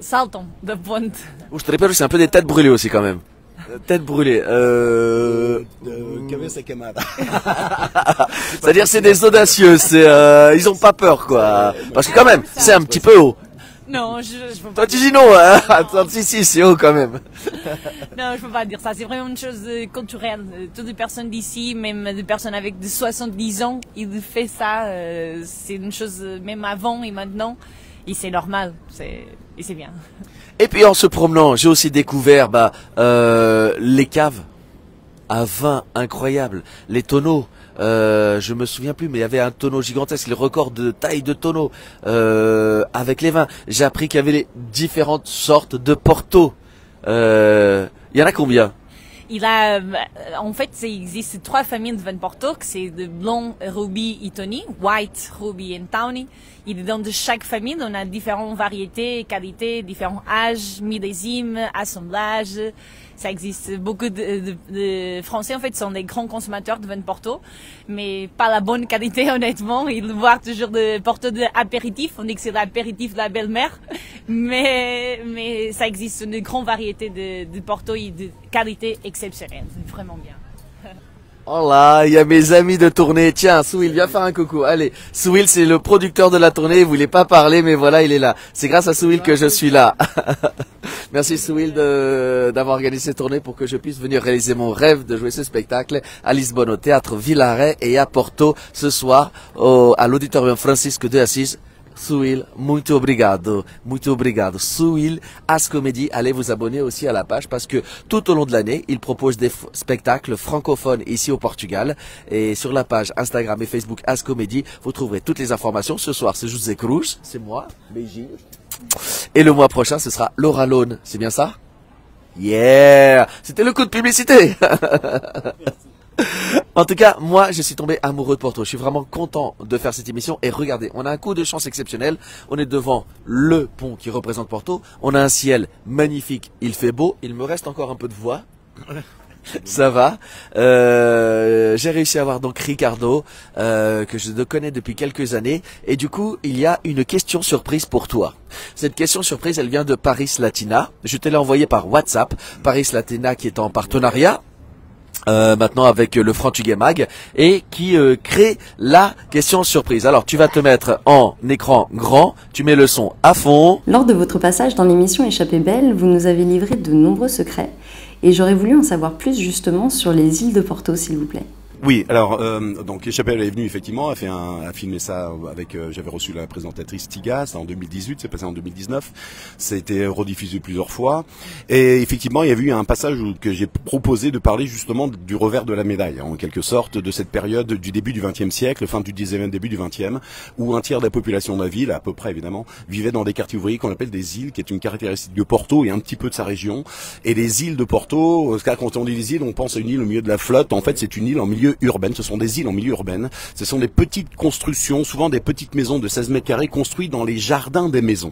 [SPEAKER 3] saltam da ponte.
[SPEAKER 1] Os tripeiros, c'est un peu des têtes brûlées aussi quand même. Tête brûlée.
[SPEAKER 2] Cabeza quemada.
[SPEAKER 1] C'est-à-dire c'est des audacieux, ils ont pas peur quoi. Parce que quand même, c'est un petit peu haut.
[SPEAKER 3] Non, je peux pas.
[SPEAKER 1] Toi tu dis non, hein. Attends, si, c'est haut quand même.
[SPEAKER 3] Non, je peux pas dire ça. C'est vraiment une chose culturelle. Toutes les personnes d'ici, même des personnes avec de 70 ans, ils font ça. C'est une chose même avant et maintenant. Et c'est normal. Et c'est bien.
[SPEAKER 1] Et puis en se promenant, j'ai aussi découvert les caves à vin incroyables, les tonneaux. Je me souviens plus, mais il y avait un tonneau gigantesque, les records de taille de tonneau avec les vins. J'ai appris qu'il y avait les différentes sortes de Porto. Il y en a combien?
[SPEAKER 3] En fait, il existe 3 familles de vin de Porto, c'est de blanc, ruby et tawny, white, ruby et tawny. Et dedans de chaque famille, on a différentes variétés, qualités, différents âges, millésimes, assemblages. Ça existe. Beaucoup de Français, en fait, sont des grands consommateurs de vin de Porto, mais pas la bonne qualité, honnêtement. Ils voient toujours de Porto d'apéritif. On dit que c'est l'apéritif de la belle-mère. Mais ça existe une grande variété de Porto et de qualité exceptionnelle. C'est vraiment bien.
[SPEAKER 1] Oh là, il y a mes amis de tournée. Tiens, Souil, viens faire un coucou. Allez, Souil, c'est le producteur de la tournée. Il voulait pas parler, mais voilà, il est là. C'est grâce à Souil que je suis là. Merci Souil d'avoir organisé cette tournée pour que je puisse venir réaliser mon rêve de jouer ce spectacle à Lisbonne, au théâtre Villaret et à Porto ce soir à l'auditorium Francisco de Assis. Souil, muito obrigado, muito obrigado. Souil, As Comedy, allez vous abonner aussi à la page parce que tout au long de l'année, il propose des spectacles francophones ici au Portugal. Et sur la page Instagram et Facebook As Comedy, vous trouverez toutes les informations. Ce soir, c'est José Cruz, c'est moi, Beijing. Et le mois prochain, ce sera Laura Lone, c'est bien ça? Yeah! C'était le coup de publicité! En tout cas, moi, je suis tombé amoureux de Porto. Je suis vraiment content de faire cette émission. Et regardez, on a un coup de chance exceptionnel. On est devant le pont qui représente Porto. On a un ciel magnifique. Il fait beau. Il me reste encore un peu de voix. Ça va. J'ai réussi à avoir donc Ricardo, que je connais depuis quelques années. Et du coup, il y a une question surprise pour toi. Cette question surprise, elle vient de Paris Latina. Je te l'ai envoyée par WhatsApp. Paris Latina qui est en partenariat. Maintenant avec le Frantuguais Mag et qui crée la question surprise. Alors tu vas te mettre en écran grand, tu mets le son à fond.
[SPEAKER 4] Lors de votre passage dans l'émission Échappée Belle, vous nous avez livré de nombreux secrets et j'aurais voulu en savoir plus justement sur les îles de Porto, s'il vous plaît.
[SPEAKER 2] Oui, alors donc Échappée est venu effectivement, a filmé ça avec. J'avais reçu la présentatrice Tiga, c'est en 2018, c'est passé en 2019. Ça a été rediffusé plusieurs fois, et effectivement il y a eu un passage que j'ai proposé de parler justement du revers de la médaille, en quelque sorte, de cette période du début du XXe siècle, fin du 19e, début du XXe, où un tiers de la population de la ville, à peu près évidemment, vivait dans des quartiers ouvriers qu'on appelle des îles, qui est une caractéristique de Porto et un petit peu de sa région. Et les îles de Porto, quand on dit les îles, on pense à une île au milieu de la flotte. En fait, c'est une île en milieu urbaine, ce sont des îles en milieu urbaine, ce sont des petites constructions, souvent des petites maisons de 16 mètres carrés construites dans les jardins des maisons.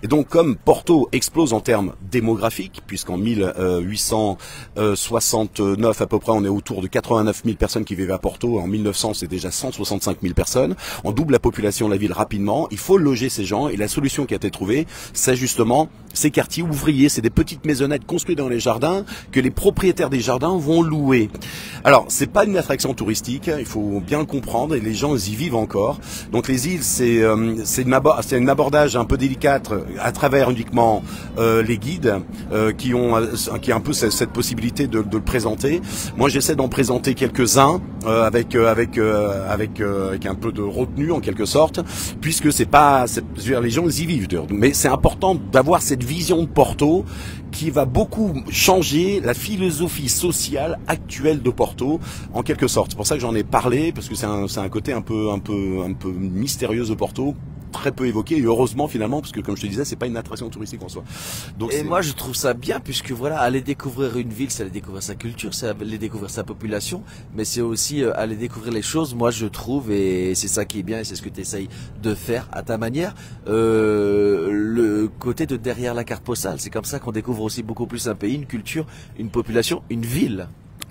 [SPEAKER 2] Et donc comme Porto explose en termes démographiques, puisqu'en 1869 à peu près, on est autour de 89 000 personnes qui vivent à Porto, en 1900 c'est déjà 165 000 personnes, on double la population de la ville rapidement, il faut loger ces gens, et la solution qui a été trouvée, c'est justement ces quartiers ouvriers, c'est des petites maisonnettes construites dans les jardins, que les propriétaires des jardins vont louer. Alors, c'est pas une attraction touristique, il faut bien le comprendre, et les gens y vivent encore. Donc les îles, c'est un abordage un peu délicat à travers uniquement les guides qui ont un peu cette possibilité de le présenter. Moi, j'essaie d'en présenter quelques-uns avec un peu de retenue en quelque sorte, puisque les gens y vivent. Mais c'est important d'avoir cette vision de Porto qui va beaucoup changer la philosophie sociale actuelle de Porto, en quelque sorte. C'est pour ça que j'en ai parlé, parce que c'est un côté un peu mystérieux de Porto, très peu évoqué, et heureusement finalement, parce que comme je te disais, c'est pas une attraction touristique en soi. Donc,
[SPEAKER 1] et moi je trouve ça bien, puisque voilà, aller découvrir une ville, c'est aller découvrir sa culture, c'est aller découvrir sa population, mais c'est aussi aller découvrir les choses, moi je trouve, et c'est ça qui est bien, et c'est ce que tu essayes de faire à ta manière, le côté de derrière la carte postale, c'est comme ça qu'on découvre aussi beaucoup plus un pays, une culture, une population, une ville.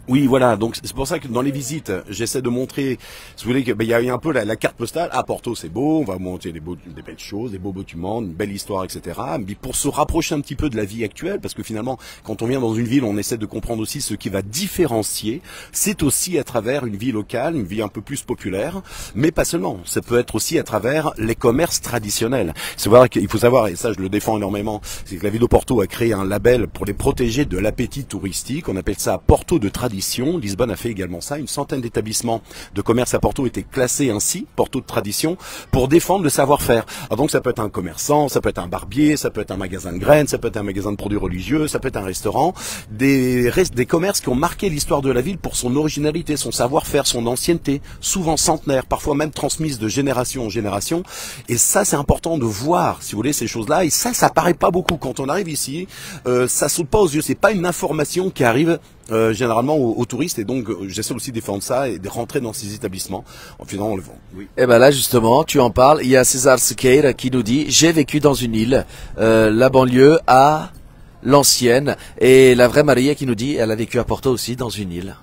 [SPEAKER 2] Oui, voilà. Donc c'est pour ça que dans les visites, j'essaie de montrer, si vous voulez, qu'il y a un peu la carte postale. Ah, Porto, c'est beau. On va montrer des belles choses, des beaux bâtiments, une belle histoire, etc. Mais pour se rapprocher un petit peu de la vie actuelle, parce que finalement, quand on vient dans une ville, on essaie de comprendre aussi ce qui va différencier. C'est aussi à travers une vie locale, une vie un peu plus populaire, mais pas seulement. Ça peut être aussi à travers les commerces traditionnels. Il faut savoir, et ça je le défends énormément, c'est que la ville de Porto a créé un label pour les protéger de l'appétit touristique. On appelle ça Porto de tradition. Lisbonne a fait également ça. Une centaine d'établissements de commerce à Porto étaient classés ainsi, Porto de tradition, pour défendre le savoir-faire. Alors donc ça peut être un commerçant, ça peut être un barbier, ça peut être un magasin de graines, ça peut être un magasin de produits religieux, ça peut être un restaurant, des commerces qui ont marqué l'histoire de la ville pour son originalité, son savoir-faire, son ancienneté, souvent centenaire, parfois même transmise de génération en génération. Et ça, c'est important de voir, si vous voulez, ces choses-là. Et ça paraît pas beaucoup quand on arrive ici. Ça saute pas aux yeux. C'est pas une information qui arrive généralement aux touristes, et donc j'essaie aussi de défendre ça et de rentrer dans ces établissements en faisant on le vend. Oui.
[SPEAKER 1] Et ben là justement, tu en parles. Il y a César Sequeira qui nous dit: j'ai vécu dans une île, la banlieue à l'ancienne, et la vraie Maria qui nous dit: elle a vécu à Porto aussi dans une île.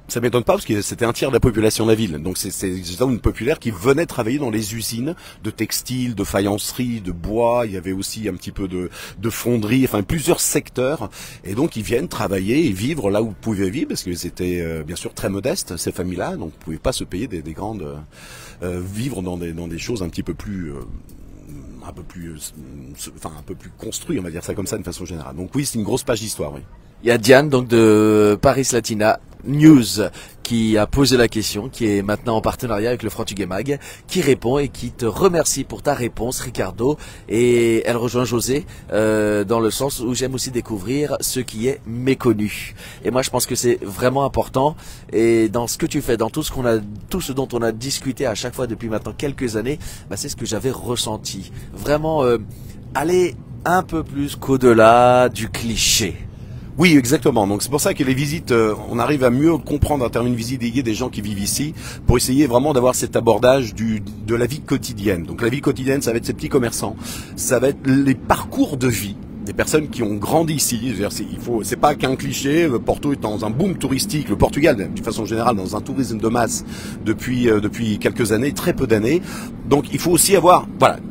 [SPEAKER 2] Ça m'étonne pas parce que c'était un tiers de la population de la ville. Donc c'est une populaire qui venait travailler dans les usines de textile, de faïencerie, de bois. Il y avait aussi un petit peu de fonderie, enfin plusieurs secteurs. Et donc ils viennent travailler et vivre là où vous pouvez vivre, parce que c'était bien sûr très modeste ces familles-là. Donc vous pouvez pas se payer des grandes vivre dans des choses un petit peu plus un peu plus construit, on va dire ça comme ça d'une façon générale. Donc oui, c'est une grosse page d'histoire, oui.
[SPEAKER 1] Il y a Diane, donc de Paris Latina News, qui a posé la question, qui est maintenant en partenariat avec le Portugais Mag, qui répond et qui te remercie pour ta réponse, Ricardo. Et elle rejoint José dans le sens où j'aime aussi découvrir ce qui est méconnu. Et moi, je pense que c'est vraiment important. Et dans ce que tu fais, dans tout ce dont on a discuté à chaque fois depuis maintenant quelques années, bah, c'est ce que j'avais ressenti. Vraiment aller un peu plus qu'au-delà du cliché.
[SPEAKER 2] Oui, exactement. Donc c'est pour ça que les visites, on arrive à mieux comprendre à travers une visite guidée des gens qui vivent ici, pour essayer vraiment d'avoir cet abordage de la vie quotidienne. Donc la vie quotidienne, ça va être ces petits commerçants, ça va être les parcours de vie des personnes qui ont grandi ici. C'est pas qu'un cliché. Porto est dans un boom touristique. Le Portugal, de façon générale, dans un tourisme de masse depuis quelques années, très peu d'années. Donc il faut aussi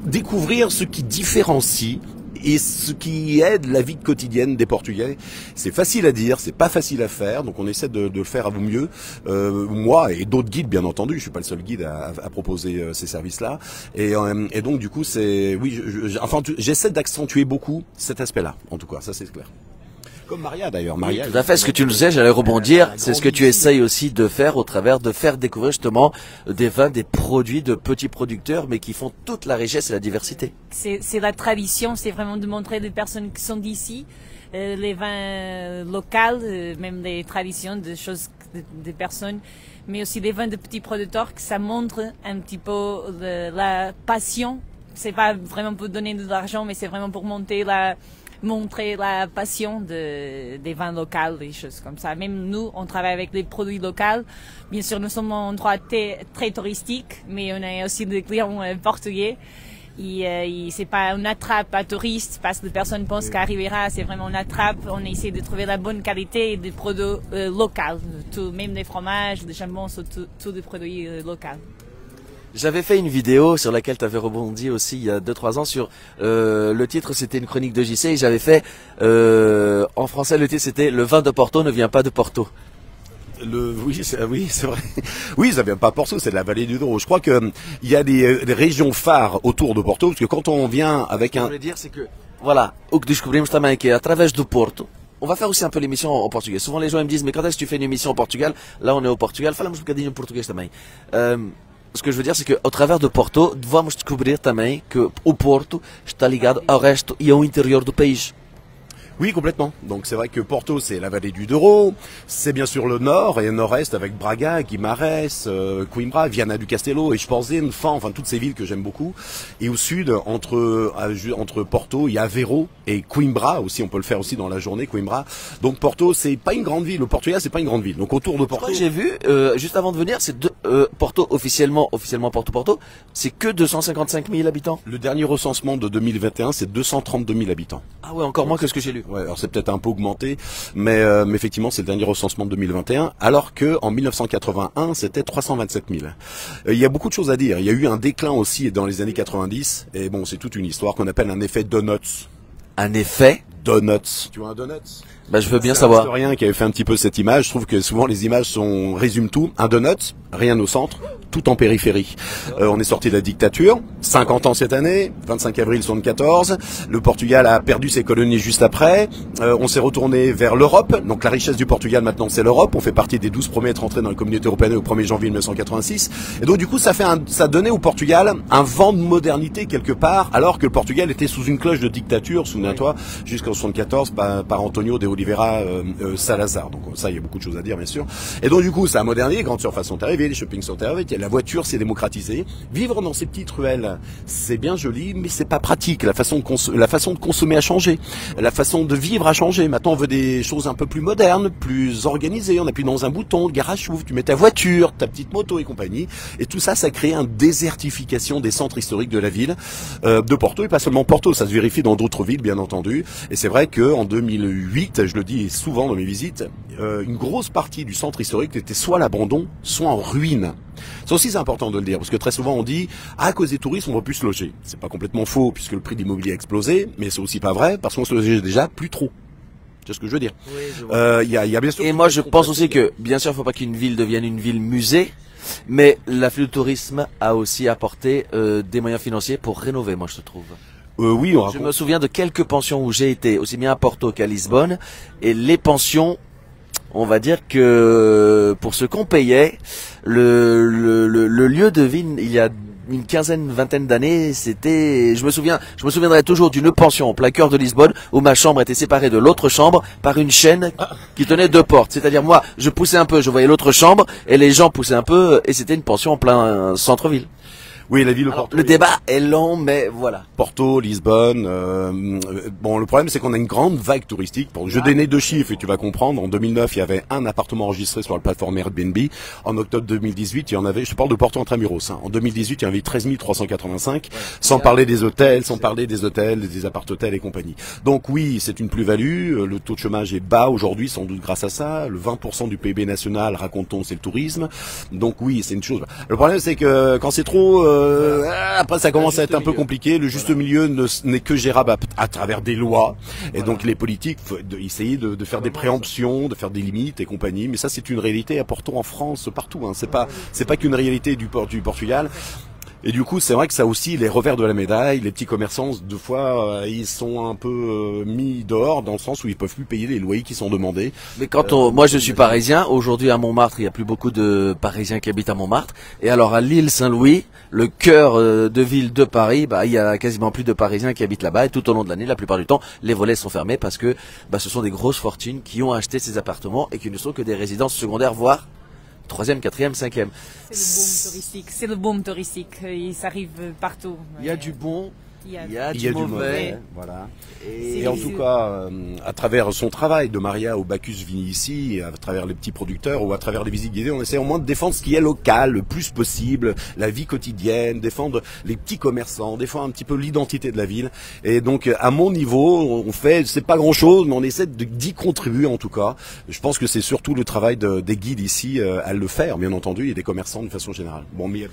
[SPEAKER 2] découvrir ce qui différencie et ce qui aide la vie quotidienne des Portugais. C'est facile à dire, c'est pas facile à faire, donc on essaie de le faire à vous mieux. Moi et d'autres guides, bien entendu, je suis pas le seul guide à proposer ces services-là. Et donc du coup, j'essaie d'accentuer beaucoup cet aspect-là. En tout cas, ça c'est clair. Comme Maria d'ailleurs.
[SPEAKER 1] Maria, tout à fait. Ce que tu nous disais, j'allais rebondir. C'est ce que tu essayes aussi de faire au travers de faire découvrir justement des vins, des produits de petits producteurs, mais qui font toute la richesse et la diversité.
[SPEAKER 3] C'est la tradition, c'est vraiment de montrer des personnes qui sont d'ici, les vins locaux, même les traditions, des choses des personnes, mais aussi des vins de petits producteurs, que ça montre un petit peu la passion. C'est pas vraiment pour donner de l'argent, mais c'est vraiment pour montrer la passion des vins locaux, des choses comme ça. Même nous, on travaille avec les produits locaux. Bien sûr, nous sommes un endroit très touristique, mais on a aussi des clients portugais. Et c'est pas une attrape à touristes parce que les personnes pensent qu'à Rivera, c'est vraiment une attrape. On essaie de trouver la bonne qualité des produits locaux. Même des fromages, des jambons, tous des produits locaux.
[SPEAKER 1] J'avais fait une vidéo sur laquelle tu avais rebondi aussi il y a 2-3 ans sur le titre, c'était une chronique de JC, et j'avais fait en français le titre c'était Le vin de Porto ne vient pas de Porto.
[SPEAKER 2] Oui, c'est vrai. Oui, ça vient pas de Porto, c'est de la vallée du Douro. Je crois que il y a des régions phares autour de Porto, parce que quand on vient avec
[SPEAKER 1] Ce que je voulais dire, c'est que voilà, o que descobrimos também que através do Porto. On va faire aussi un peu l'émission en portugais. Souvent les gens ils me disent mais quand est-ce que tu fais une émission au Portugal? Là on est au Portugal, falamos um bocadinho português também. Ce que je veux dire, c'est qu'au travers de Porto, vamos descobrir também que o Porto está ligado ao resto e ao interior do país.
[SPEAKER 2] Oui, complètement. Donc c'est vrai que Porto, c'est la vallée du Douro, c'est bien sûr le nord et le nord-est avec Braga, Guimarães, Coimbra, Viana do Castelo, Esposende, Fão, enfin toutes ces villes que j'aime beaucoup. Et au sud, entre Porto, il y a Aveiro et Coimbra aussi, on peut le faire aussi dans la journée, Coimbra. Donc Porto, c'est pas une grande ville. Le Portugal, c'est pas une grande ville. Donc autour de Porto.
[SPEAKER 1] J'ai vu, juste avant de venir, c'est Porto officiellement Porto, c'est que 255 000 habitants.
[SPEAKER 2] Le dernier recensement de 2021, c'est 232 000 habitants.
[SPEAKER 1] Ah ouais, encore moins que ce que j'ai lu.
[SPEAKER 2] Ouais, alors c'est peut-être un peu augmenté, mais effectivement c'est le dernier recensement de 2021, alors que en 1981 c'était 327 000. Il y a beaucoup de choses à dire. Il y a eu un déclin aussi dans les années 90, et bon c'est toute une histoire qu'on appelle un effet donuts.
[SPEAKER 1] Un effet
[SPEAKER 2] Donuts. Tu vois un donut?
[SPEAKER 1] Bah, je veux bien
[SPEAKER 2] C'est
[SPEAKER 1] savoir.
[SPEAKER 2] un historien qui avait fait un petit peu cette image. Je trouve que souvent les images résument tout. Un donut, rien au centre, tout en périphérie. On est sorti de la dictature, 50 ans cette année, 25 avril 74. Le Portugal a perdu ses colonies juste après. On s'est retourné vers l'Europe. Donc la richesse du Portugal maintenant c'est l'Europe. On fait partie des 12 premiers à être entrés dans la communauté européenne au 1er janvier 1986. Et donc du coup ça donnait au Portugal un vent de modernité quelque part, alors que le Portugal était sous une cloche de dictature, souviens-toi, jusqu'en 74 par Antonio de Oliveira Salazar. Donc ça il y a beaucoup de choses à dire bien sûr. Et donc du coup ça a modernisé, les grandes surfaces sont arrivées, les shoppings sont arrivés, la voiture s'est démocratisée. Vivre dans ces petites ruelles, c'est bien joli, mais c'est pas pratique. La façon de consommer a changé. La façon de vivre a changé. Maintenant, on veut des choses un peu plus modernes, plus organisées. On appuie dans un bouton, le garage s'ouvre, tu mets ta voiture, ta petite moto et compagnie. Et tout ça, ça crée une désertification des centres historiques de la ville, de Porto, et pas seulement Porto. Ça se vérifie dans d'autres villes, bien entendu. Et c'est vrai que en 2008, je le dis souvent dans mes visites, une grosse partie du centre historique était soit à l'abandon, soit en ruine. Ça aussi c'est important de le dire, parce que très souvent on dit à cause des touristes on va plus se loger. C'est pas complètement faux puisque le prix de l'immobilier a explosé, mais c'est aussi pas vrai parce qu'on se logeait déjà plus trop. C'est ce que je veux dire.
[SPEAKER 1] Oui,
[SPEAKER 2] il y a bien sûr.
[SPEAKER 1] Et moi je pense aussi que, bien sûr, il faut pas qu'une ville devienne une ville musée, mais l'afflux de tourisme a aussi apporté des moyens financiers pour rénover, moi je trouve.
[SPEAKER 2] Oui,
[SPEAKER 1] Je me souviens de quelques pensions où j'ai été, aussi bien à Porto qu'à Lisbonne, et les pensions, on va dire que pour ce qu'on payait, le lieu de vie, il y a une quinzaine, vingtaine d'années, je me souviendrai toujours d'une pension en plein cœur de Lisbonne où ma chambre était séparée de l'autre chambre par une chaîne qui tenait deux portes. C'est-à-dire moi, je poussais un peu, je voyais l'autre chambre et les gens poussaient un peu et c'était une pension en plein centre-ville.
[SPEAKER 2] Oui, la ville de Porto.
[SPEAKER 1] Le débat est long, mais voilà.
[SPEAKER 2] Porto, Lisbonne. Bon, le problème, c'est qu'on a une grande vague touristique. Je donne deux chiffres et tu vas comprendre. En 2009, il y avait un appartement enregistré sur la plateforme Airbnb. En octobre 2018, il y en avait, je parle de Porto Intramuros, hein. En 2018, il y en avait 13 385, sans parler des hôtels, des appart-hôtels et compagnie. Donc oui, c'est une plus-value. Le taux de chômage est bas aujourd'hui, sans doute grâce à ça. Le 20% du PIB national, racontons, c'est le tourisme. Donc oui, c'est une chose. Le problème, c'est que quand c'est trop, après ça commence à être un peu compliqué. Le juste milieu n'est que gérable à travers des lois. Et donc les politiques faut essayer de faire des préemptions, de faire des limites et compagnie. Mais ça c'est une réalité à Porto, en France, partout, hein. C'est pas qu'une réalité du Portugal. Et du coup, c'est vrai que ça aussi, les revers de la médaille, les petits commerçants, deux fois, ils sont un peu mis dehors dans le sens où ils peuvent plus payer les loyers qui sont demandés.
[SPEAKER 1] Mais moi je suis parisien, aujourd'hui à Montmartre, il y a plus beaucoup de Parisiens qui habitent à Montmartre. Et alors à l'île Saint-Louis, le cœur de ville de Paris, il y a quasiment plus de Parisiens qui habitent là-bas. Et tout au long de l'année, la plupart du temps, les volets sont fermés parce que ce sont des grosses fortunes qui ont acheté ces appartements et qui ne sont que des résidences secondaires, voire troisième, quatrième, cinquième.
[SPEAKER 3] C'est le boom touristique. Il s'arrive partout.
[SPEAKER 1] Il y a du bon, il y a du mauvais.
[SPEAKER 2] Voilà. Et en tout cas, à travers son travail de Maria au Bacchus Vini ici, à travers les petits producteurs ou à travers les visites guidées, on essaie au moins de défendre ce qui est local le plus possible, la vie quotidienne, défendre les petits commerçants, défendre un petit peu l'identité de la ville. Et donc, à mon niveau, c'est pas grand chose, mais on essaie d'y contribuer en tout cas. Je pense que c'est surtout le travail des guides ici à le faire, bien entendu, et des commerçants de façon générale. Bon, mais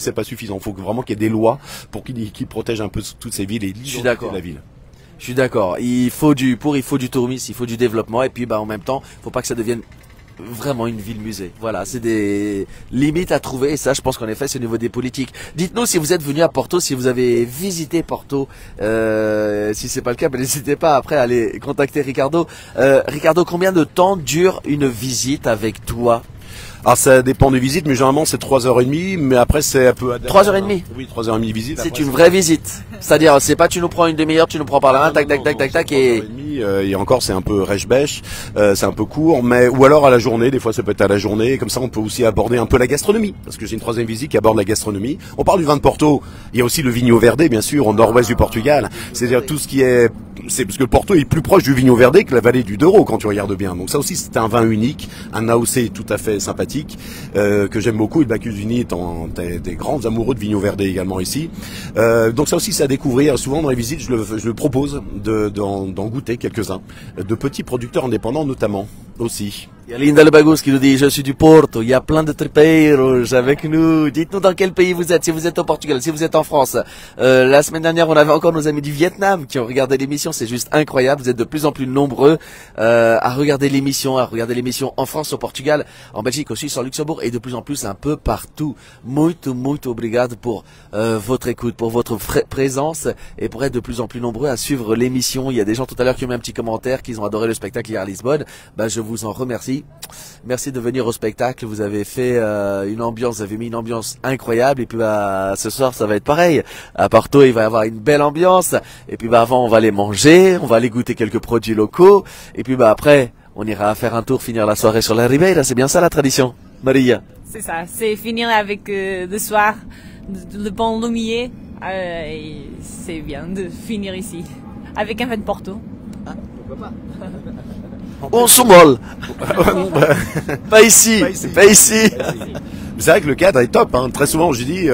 [SPEAKER 2] c'est pas suffisant. Il faut vraiment qu'il y ait des lois pour qu'ils protègent un peu toutes ces villes et l'identité de la ville.
[SPEAKER 1] Je suis d'accord. Il faut du tourisme, il faut du développement et puis en même temps, faut pas que ça devienne vraiment une ville musée. Voilà, c'est des limites à trouver et ça, je pense qu'en effet, c'est au niveau des politiques. Dites-nous si vous êtes venu à Porto, si vous avez visité Porto. Si c'est pas le cas, n'hésitez pas après à aller contacter Ricardo. Ricardo, combien de temps dure une visite avec toi?
[SPEAKER 2] Alors ça dépend des visites, mais généralement c'est 3h30, mais après c'est un peu...
[SPEAKER 1] 3h30
[SPEAKER 2] Oui, 3h30 de visite.
[SPEAKER 1] C'est une vraie visite. C'est-à-dire, c'est pas tu nous prends une demi-heure, tu nous prends par la main, tac, tac, et...
[SPEAKER 2] Et encore c'est un peu rêche-bêche, c'est un peu court, mais ou alors à la journée, des fois ça peut être à la journée, comme ça on peut aussi aborder un peu la gastronomie, parce que j'ai une troisième visite qui aborde la gastronomie. On parle du vin de Porto, il y a aussi le Vinho Verde bien sûr, au nord-ouest du Portugal, c'est-à-dire tout ce qui est c'est parce que Porto est plus proche du Vinho Verde que la vallée du Douro quand tu regardes bien. Donc ça aussi c'était un vin unique, un AOC tout à fait sympathique que j'aime beaucoup. Et Bacchusini étant des grands amoureux de Vinho Verde également ici. Donc ça aussi c'est à découvrir. Souvent dans les visites je le propose d'en goûter quelques-uns, de petits producteurs indépendants notamment aussi.
[SPEAKER 1] Il y a Linda Lebagous qui nous dit, je suis du Porto, il y a plein de tripeiros avec nous. Dites-nous dans quel pays vous êtes, si vous êtes au Portugal, si vous êtes en France. La semaine dernière, on avait encore nos amis du Vietnam qui ont regardé l'émission, c'est juste incroyable. Vous êtes de plus en plus nombreux à regarder l'émission en France, au Portugal, en Belgique, aussi, en Luxembourg et de plus en plus un peu partout. Muito, muito obrigado pour votre écoute, pour votre présence et pour être de plus en plus nombreux à suivre l'émission. Il y a des gens tout à l'heure qui ont mis un petit commentaire, qu'ils ont adoré le spectacle hier à Lisbonne. Je vous en remercie. Merci de venir au spectacle. Vous avez fait vous avez mis une ambiance incroyable. Et puis ce soir, ça va être pareil. À Porto, il va y avoir une belle ambiance. Et puis avant, on va aller manger, on va aller goûter quelques produits locaux. Et puis après, on ira faire un tour, finir la soirée sur la Ribeira. C'est bien ça la tradition, Maria?
[SPEAKER 3] C'est ça. C'est finir avec le soir, le bon lumière. Et c'est bien de finir ici avec un vin de Porto.
[SPEAKER 1] Ah, pourquoi pas? On se molle. Pas ici.
[SPEAKER 2] C'est vrai que le cadre est top, hein. Très souvent je dis,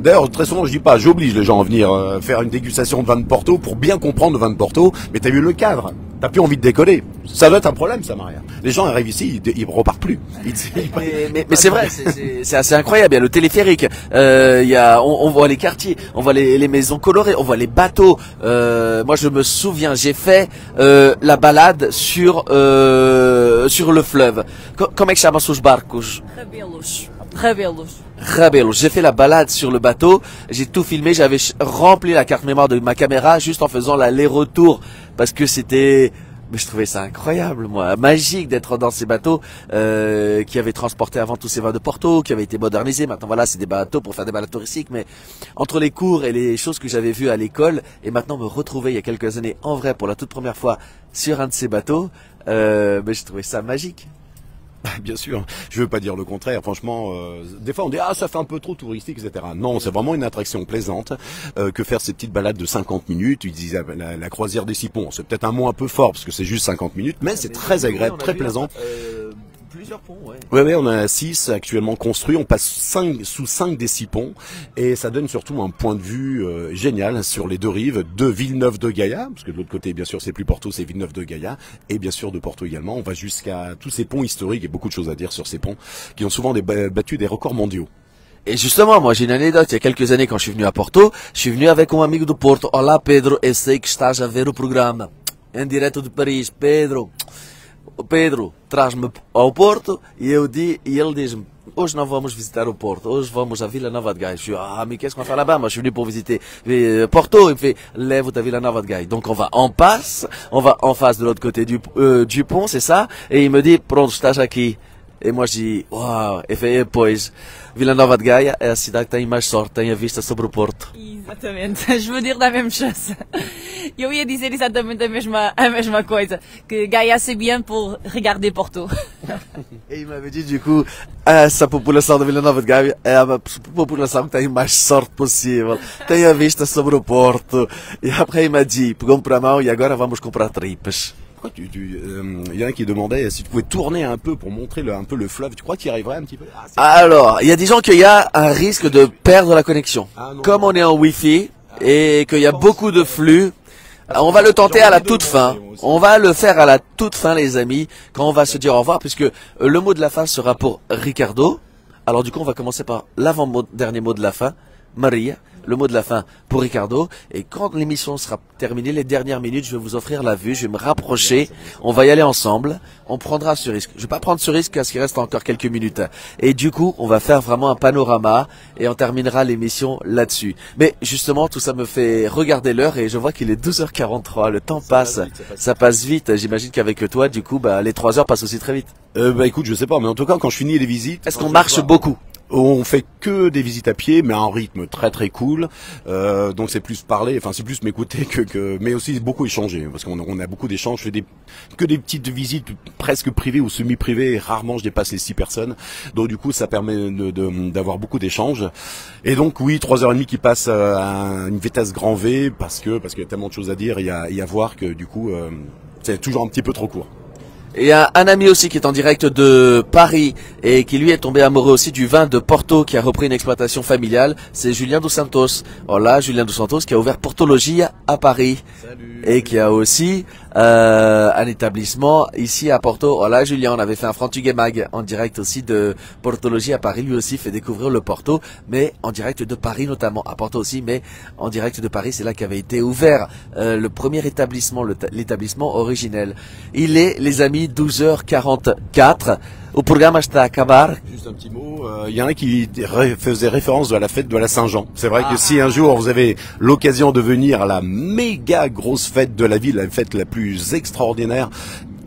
[SPEAKER 2] d'ailleurs très souvent je dis pas, j'oblige les gens à venir faire une dégustation de vin de Porto pour bien comprendre le vin de Porto, mais t'as vu le cadre, t'as plus envie de décoller. Ça doit être un problème ça, Maria. Les gens arrivent ici, ils repartent plus.
[SPEAKER 1] Mais c'est vrai, c'est assez incroyable. Il y a le téléphérique, on voit les quartiers, on voit les maisons colorées, on voit les bateaux. Moi je me souviens, j'ai fait la balade sur le fleuve. Como é que chama-se os barcos? Rabelos. J'ai fait la balade sur le bateau, j'ai tout filmé, j'avais rempli la carte mémoire de ma caméra juste en faisant l'aller-retour parce que mais je trouvais ça incroyable, moi, magique d'être dans ces bateaux qui avaient transporté avant tous ces vins de Porto, qui avaient été modernisés. Maintenant, voilà, c'est des bateaux pour faire des balades touristiques. Mais entre les cours et les choses que j'avais vues à l'école, et maintenant me retrouver il y a quelques années en vrai pour la toute première fois sur un de ces bateaux, mais je trouvais ça magique.
[SPEAKER 2] Bien sûr, je veux pas dire le contraire. Franchement, des fois on dit ça fait un peu trop touristique, etc. Non, c'est vraiment une attraction plaisante que faire ces petites balades de 50 minutes. Ils disent la croisière des 6 ponts. C'est peut-être un mot un peu fort parce que c'est juste 50 minutes, mais c'est très agréable, très plaisant.
[SPEAKER 1] Plusieurs ponts, ouais.
[SPEAKER 2] Ouais, on a 6 actuellement construits. On passe sous 5 des 6 ponts et ça donne surtout un point de vue génial sur les deux rives de Villeneuve de Gaia, parce que de l'autre côté, bien sûr, c'est plus Porto, c'est Villeneuve de Gaia, et bien sûr de Porto également. On va jusqu'à tous ces ponts historiques et beaucoup de choses à dire sur ces ponts qui ont souvent battu des records mondiaux.
[SPEAKER 1] Et justement, moi j'ai une anecdote. Il y a quelques années, quand je suis venu à Porto, je suis venu avec un amigo do Porto. Olá Pedro, eu sei que estás a ver o programa em direto de Paris. Pedro traz-me ao Porto e ele diz-me, hoje não vamos visitar o Porto, hoje vamos à Vila Nova de Gaia. Je dis, mais qu'est-ce qu'on fait là-bas? Moi je suis venu pour visiter Porto. Il me fait, lève-toi à Vila Nova de Gaia. Donc on va en face de l'autre côté du pont, c'est ça? Et il me dit, pronto, estás aqui. Et moi je dis, uau, e fait, pois, Vila Nova de Gaia é a cidade que tem mais sorte, tem a vista sobre o Porto.
[SPEAKER 3] Exatamente, je veux dire la même chose. Eu ia dizer exatamente a mesma coisa, que Gaia c'est bien pour regarder Porto.
[SPEAKER 1] Et il m'avait dit du coup, essa população de Vila Nova de Gaia é a população que tem mais sorte possível, tem a vista sobre o Porto. E après il m'a dit, pegou-me para a mão e agora vamos comprar tripas.
[SPEAKER 2] Il y en a qui demandaient si tu pouvais tourner un peu pour montrer un peu le fleuve. Tu crois qu'il y arriverait un petit peu?
[SPEAKER 1] Alors, il y a des gens qu'il y a un risque de perdre la connexion. Comme on est en Wi-Fi et qu'il y a beaucoup de flux, on va le tenter à la toute fin. On va le faire à la toute fin, les amis, quand on va se dire au revoir, puisque le mot de la fin sera pour Ricardo. Alors du coup, on va commencer par l'avant-dernier mot de la fin, Maria. Le mot de la fin pour Ricardo. Et quand l'émission sera terminée, les dernières minutes, je vais vous offrir la vue, je vais me rapprocher. On va y aller ensemble. On prendra ce risque. Je vais pas prendre ce risque parce qu'il reste encore quelques minutes. Et du coup, on va faire vraiment un panorama et on terminera l'émission là-dessus. Mais justement, tout ça me fait regarder l'heure et je vois qu'il est 12h43. Le temps passe. Ça passe vite. J'imagine qu'avec toi, du coup, les 3 heures passent aussi très vite.
[SPEAKER 2] Écoute, je sais pas, mais en tout cas, quand je finis les visites...
[SPEAKER 1] Est-ce qu'on marche beaucoup?
[SPEAKER 2] On fait que des visites à pied, mais à un rythme très très cool. Donc c'est plus parler, enfin c'est plus m'écouter mais aussi beaucoup échanger, parce qu'on a beaucoup d'échanges. Je fais que des petites visites presque privées ou semi-privées. Et rarement je dépasse les 6 personnes. Donc du coup ça permet d'avoir beaucoup d'échanges. Et donc oui, 3h30 qui passent à une vitesse grand V parce qu'il y a tellement de choses à dire et à voir que du coup c'est toujours un petit peu trop court.
[SPEAKER 1] Et un ami aussi qui est en direct de Paris et qui lui est tombé amoureux aussi du vin de Porto, qui a repris une exploitation familiale, c'est Julien dos Santos. Voilà, Julien dos Santos qui a ouvert Portologie à Paris.
[SPEAKER 2] Salut.
[SPEAKER 1] Et qui a aussi un établissement ici à Porto. Voilà, Julien, on avait fait un Frantuguais Mag en direct aussi de Portologie à Paris. Lui aussi fait découvrir le Porto, mais en direct de Paris notamment, à Porto aussi, mais en direct de Paris, c'est là qu'avait été ouvert le premier établissement, l'établissement originel. Il est, les amis, 12h44. O programa está a acabar.
[SPEAKER 2] Juste un petit mot, il y en a qui faisaient référence à la fête de la Saint-Jean. C'est vrai que si un jour vous avez l'occasion de venir à la méga grosse fête de la ville, la fête la plus extraordinaire,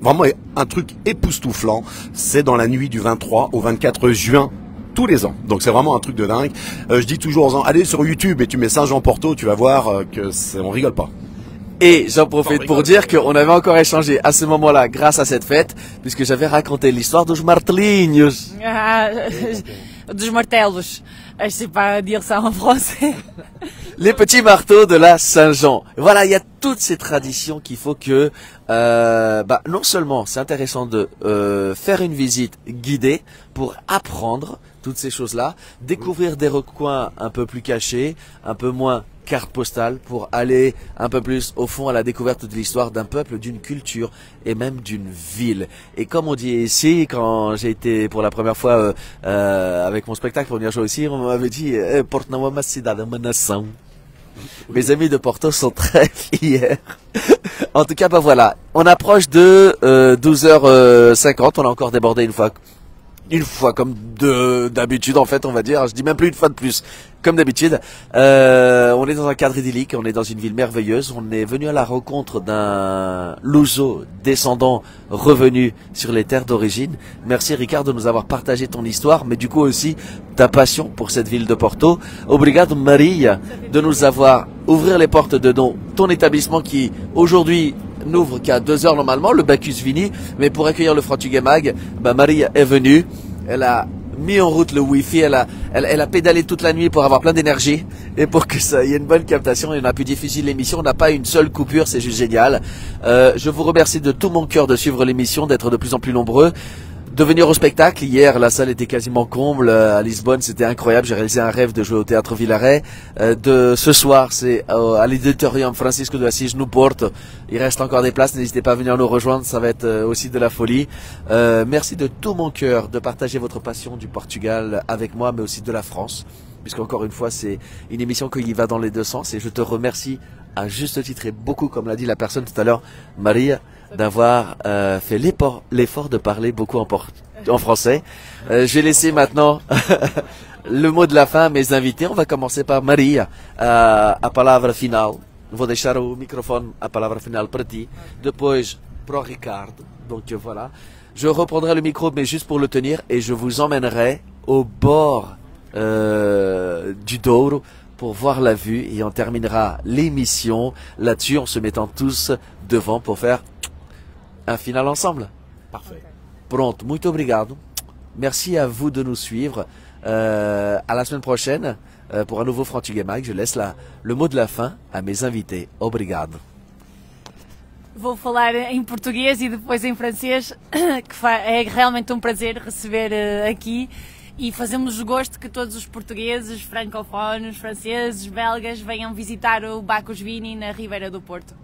[SPEAKER 2] vraiment un truc époustouflant, c'est dans la nuit du 23 au 24 juin. Tous les ans. Donc c'est vraiment un truc de dingue. Je dis toujours aux gens, allez sur YouTube et tu mets Saint-Jean-Porto, tu vas voir on rigole pas.
[SPEAKER 1] Et j'en profite pour dire qu'on avait encore échangé à ce moment-là grâce à cette fête, puisque j'avais raconté l'histoire dos martelinhos.
[SPEAKER 3] Dos martelos. Je sais pas dire ça en français.
[SPEAKER 1] Les petits marteaux de la Saint-Jean. Voilà, il y a toutes ces traditions qu'il faut que, non seulement c'est intéressant de faire une visite guidée pour apprendre toutes ces choses-là, découvrir des recoins un peu plus cachés, un peu moins carte postale, pour aller un peu plus au fond à la découverte de l'histoire d'un peuple, d'une culture et même d'une ville. Et comme on dit ici, quand j'ai été pour la première fois avec mon spectacle pour venir jouer ici, on m'avait dit Porto não é uma cidade, é uma nação. Mes amis de Porto sont très fiers. En tout cas, voilà, on approche de 12h50, on a encore débordé une fois comme d'habitude en fait, on va dire, je dis même plus une fois de plus, comme d'habitude. On est dans un cadre idyllique, on est dans une ville merveilleuse, on est venu à la rencontre d'un Luso descendant revenu sur les terres d'origine. Merci Ricard de nous avoir partagé ton histoire, mais du coup aussi ta passion pour cette ville de Porto. Obrigado Maria de nous avoir ouvert les portes de ton établissement qui aujourd'hui n'ouvre qu'à 2h normalement, le Bacchus Vini, mais pour accueillir le Frantuguais Mag, Marie est venue, elle a mis en route le Wi-Fi, elle a pédalé toute la nuit pour avoir plein d'énergie et pour que ça y ait une bonne captation et on a pu diffuser l'émission, on n'a pas une seule coupure, c'est juste génial. Je vous remercie de tout mon cœur de suivre l'émission, d'être de plus en plus nombreux, de venir au spectacle. Hier, la salle était quasiment comble à Lisbonne, c'était incroyable. J'ai réalisé un rêve de jouer au Théâtre Villaret. De ce soir, c'est à l'Auditorium Francisco de Assis no Porto. Il reste encore des places, n'hésitez pas à venir nous rejoindre, ça va être aussi de la folie. Merci de tout mon cœur de partager votre passion du Portugal avec moi, mais aussi de la France, puisqu'encore une fois, c'est une émission qui va dans les deux sens et je te remercie à juste titre et beaucoup, comme l'a dit la personne tout à l'heure, Maria, d'avoir fait l'effort de parler beaucoup en français. Je vais laisser maintenant le mot de la fin à mes invités. On va commencer par Maria, a palavra final. Vou deixar o microfone, a palavra final para ti. Depois para o Ricardo. Donc voilà. Je reprendrai le micro, mais juste pour le tenir, et je vous emmènerai au bord du Douro pour voir la vue, et on terminera l'émission là-dessus en se mettant tous devant pour faire un final ensemble.
[SPEAKER 2] Parfait.
[SPEAKER 1] Pronto, muito obrigado. Merci à vous de nous suivre. À la semaine prochaine pour un nouveau Frantuguais Mag. Je laisse le mot de la fin à mes invités. Obrigado.
[SPEAKER 3] Vou falar em português e depois em francês, que é realmente um prazer receber aqui e fazemos gosto que todos os portugueses, francophones, franceses, belgas venham visitar o Bacchus Vini na Ribeira do Porto.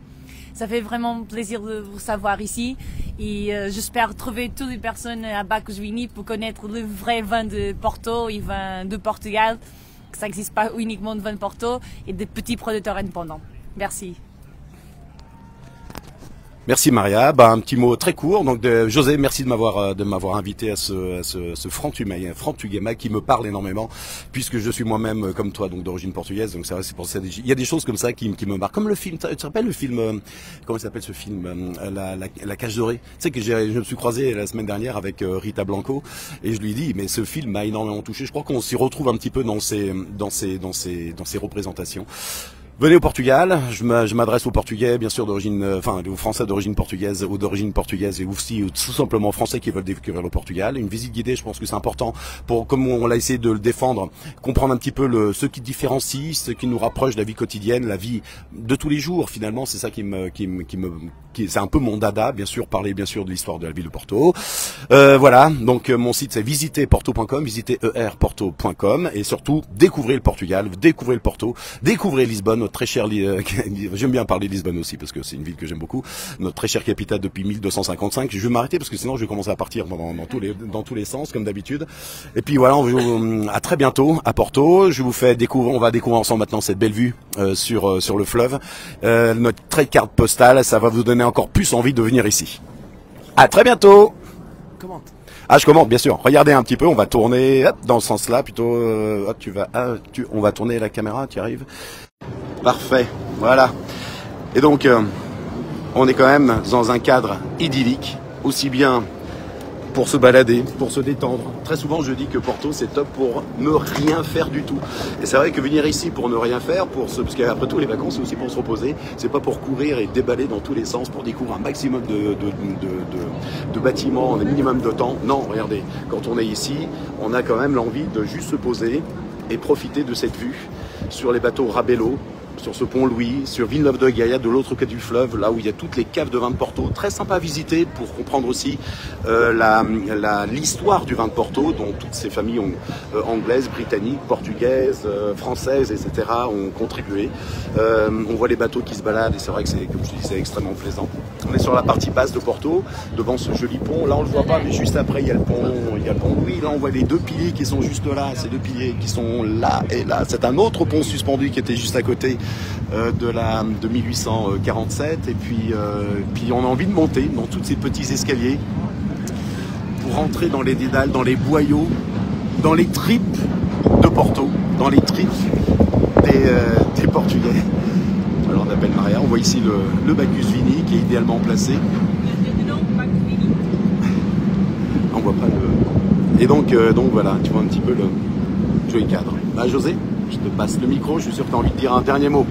[SPEAKER 3] Ça fait vraiment plaisir de vous recevoir ici et j'espère trouver toutes les personnes à Bacchus Vini pour connaître le vrai vin de Porto et vin de Portugal, que ça n'existe pas uniquement de vin de Porto et des petits producteurs indépendants. Merci.
[SPEAKER 2] Merci Maria. Un petit mot très court. Donc José, merci de m'avoir invité à ce Frantuguema qui me parle énormément, puisque je suis moi-même comme toi donc d'origine portugaise. Donc c'est pour ça il y a des choses comme ça qui me marquent. Comme le film, tu te rappelles le film comment il s'appelle ce film la Cage Dorée. Tu sais que je me suis croisé la semaine dernière avec Rita Blanco et je lui dis mais ce film m'a énormément touché. Je crois qu'on s'y retrouve un petit peu dans ces représentations. Venez au Portugal, je m'adresse aux Portugais, bien sûr d'origine, aux Français d'origine portugaise ou d'origine portugaise et aussi tout simplement aux Français qui veulent découvrir le Portugal. Une visite guidée, je pense que c'est important pour, comme on l'a essayé de le défendre, comprendre un petit peu ce qui différencie, ce qui nous rapproche de la vie quotidienne, la vie de tous les jours. Finalement, c'est ça c'est un peu mon dada, bien sûr, parler bien sûr de l'histoire de la ville de Porto. Voilà, donc mon site c'est visiterporto.com, visiterporto.com et surtout découvrez le Portugal, découvrez le Porto, découvrez Lisbonne, notre très chère, j'aime bien parler de Lisbonne aussi parce que c'est une ville que j'aime beaucoup, notre très chère capitale depuis 1255. Je vais m'arrêter parce que sinon je vais commencer à partir dans tous les sens comme d'habitude. Et puis voilà, à très bientôt à Porto. On va découvrir ensemble maintenant cette belle vue sur le fleuve. Notre très carte postale, ça va vous donner encore plus envie de venir ici. À très bientôt.
[SPEAKER 1] Commente.
[SPEAKER 2] Ah, je commente, bien sûr. Regardez un petit peu, on va tourner dans ce sens-là, plutôt. On va tourner la caméra, tu arrives. Parfait, voilà. Et donc, on est quand même dans un cadre idyllique, aussi bien pour se balader, pour se détendre. Très souvent, je dis que Porto, c'est top pour ne rien faire du tout. Et c'est vrai que venir ici pour ne rien faire, parce qu'après tout, les vacances, c'est aussi pour se reposer. C'est pas pour courir et déballer dans tous les sens, pour découvrir un maximum de bâtiments en un minimum de temps. Non, regardez, quand on est ici, on a quand même l'envie de juste se poser et profiter de cette vue sur les bateaux Rabello, sur ce pont Louis, sur Villeneuve de Gaia, de l'autre côté du fleuve, là où il y a toutes les caves de vin de Porto. Très sympa à visiter pour comprendre aussi l'histoire du vin de Porto, dont toutes ces familles anglaises, britanniques, portugaises, françaises, etc. ont contribué. On voit les bateaux qui se baladent et c'est vrai que c'est, comme je te dis, c'est extrêmement plaisant. On est sur la partie basse de Porto, devant ce joli pont. Là, on le voit pas, mais juste après, il y a le pont Louis. Là, on voit les deux piliers qui sont juste là, ces deux piliers qui sont là et là. C'est un autre pont suspendu qui était juste à côté de 1847 et puis on a envie de monter dans tous ces petits escaliers pour rentrer dans les dédales, dans les boyaux, dans les tripes de Porto, dans les tripes des Portugais. Alors on appelle Maria, on voit ici le Bacchus Vini qui est idéalement placé. On voit pas le... Et donc voilà, tu vois un petit peu le joli cadre. José, je te passe le micro, je suis sûr que tu as envie de dire un dernier mot.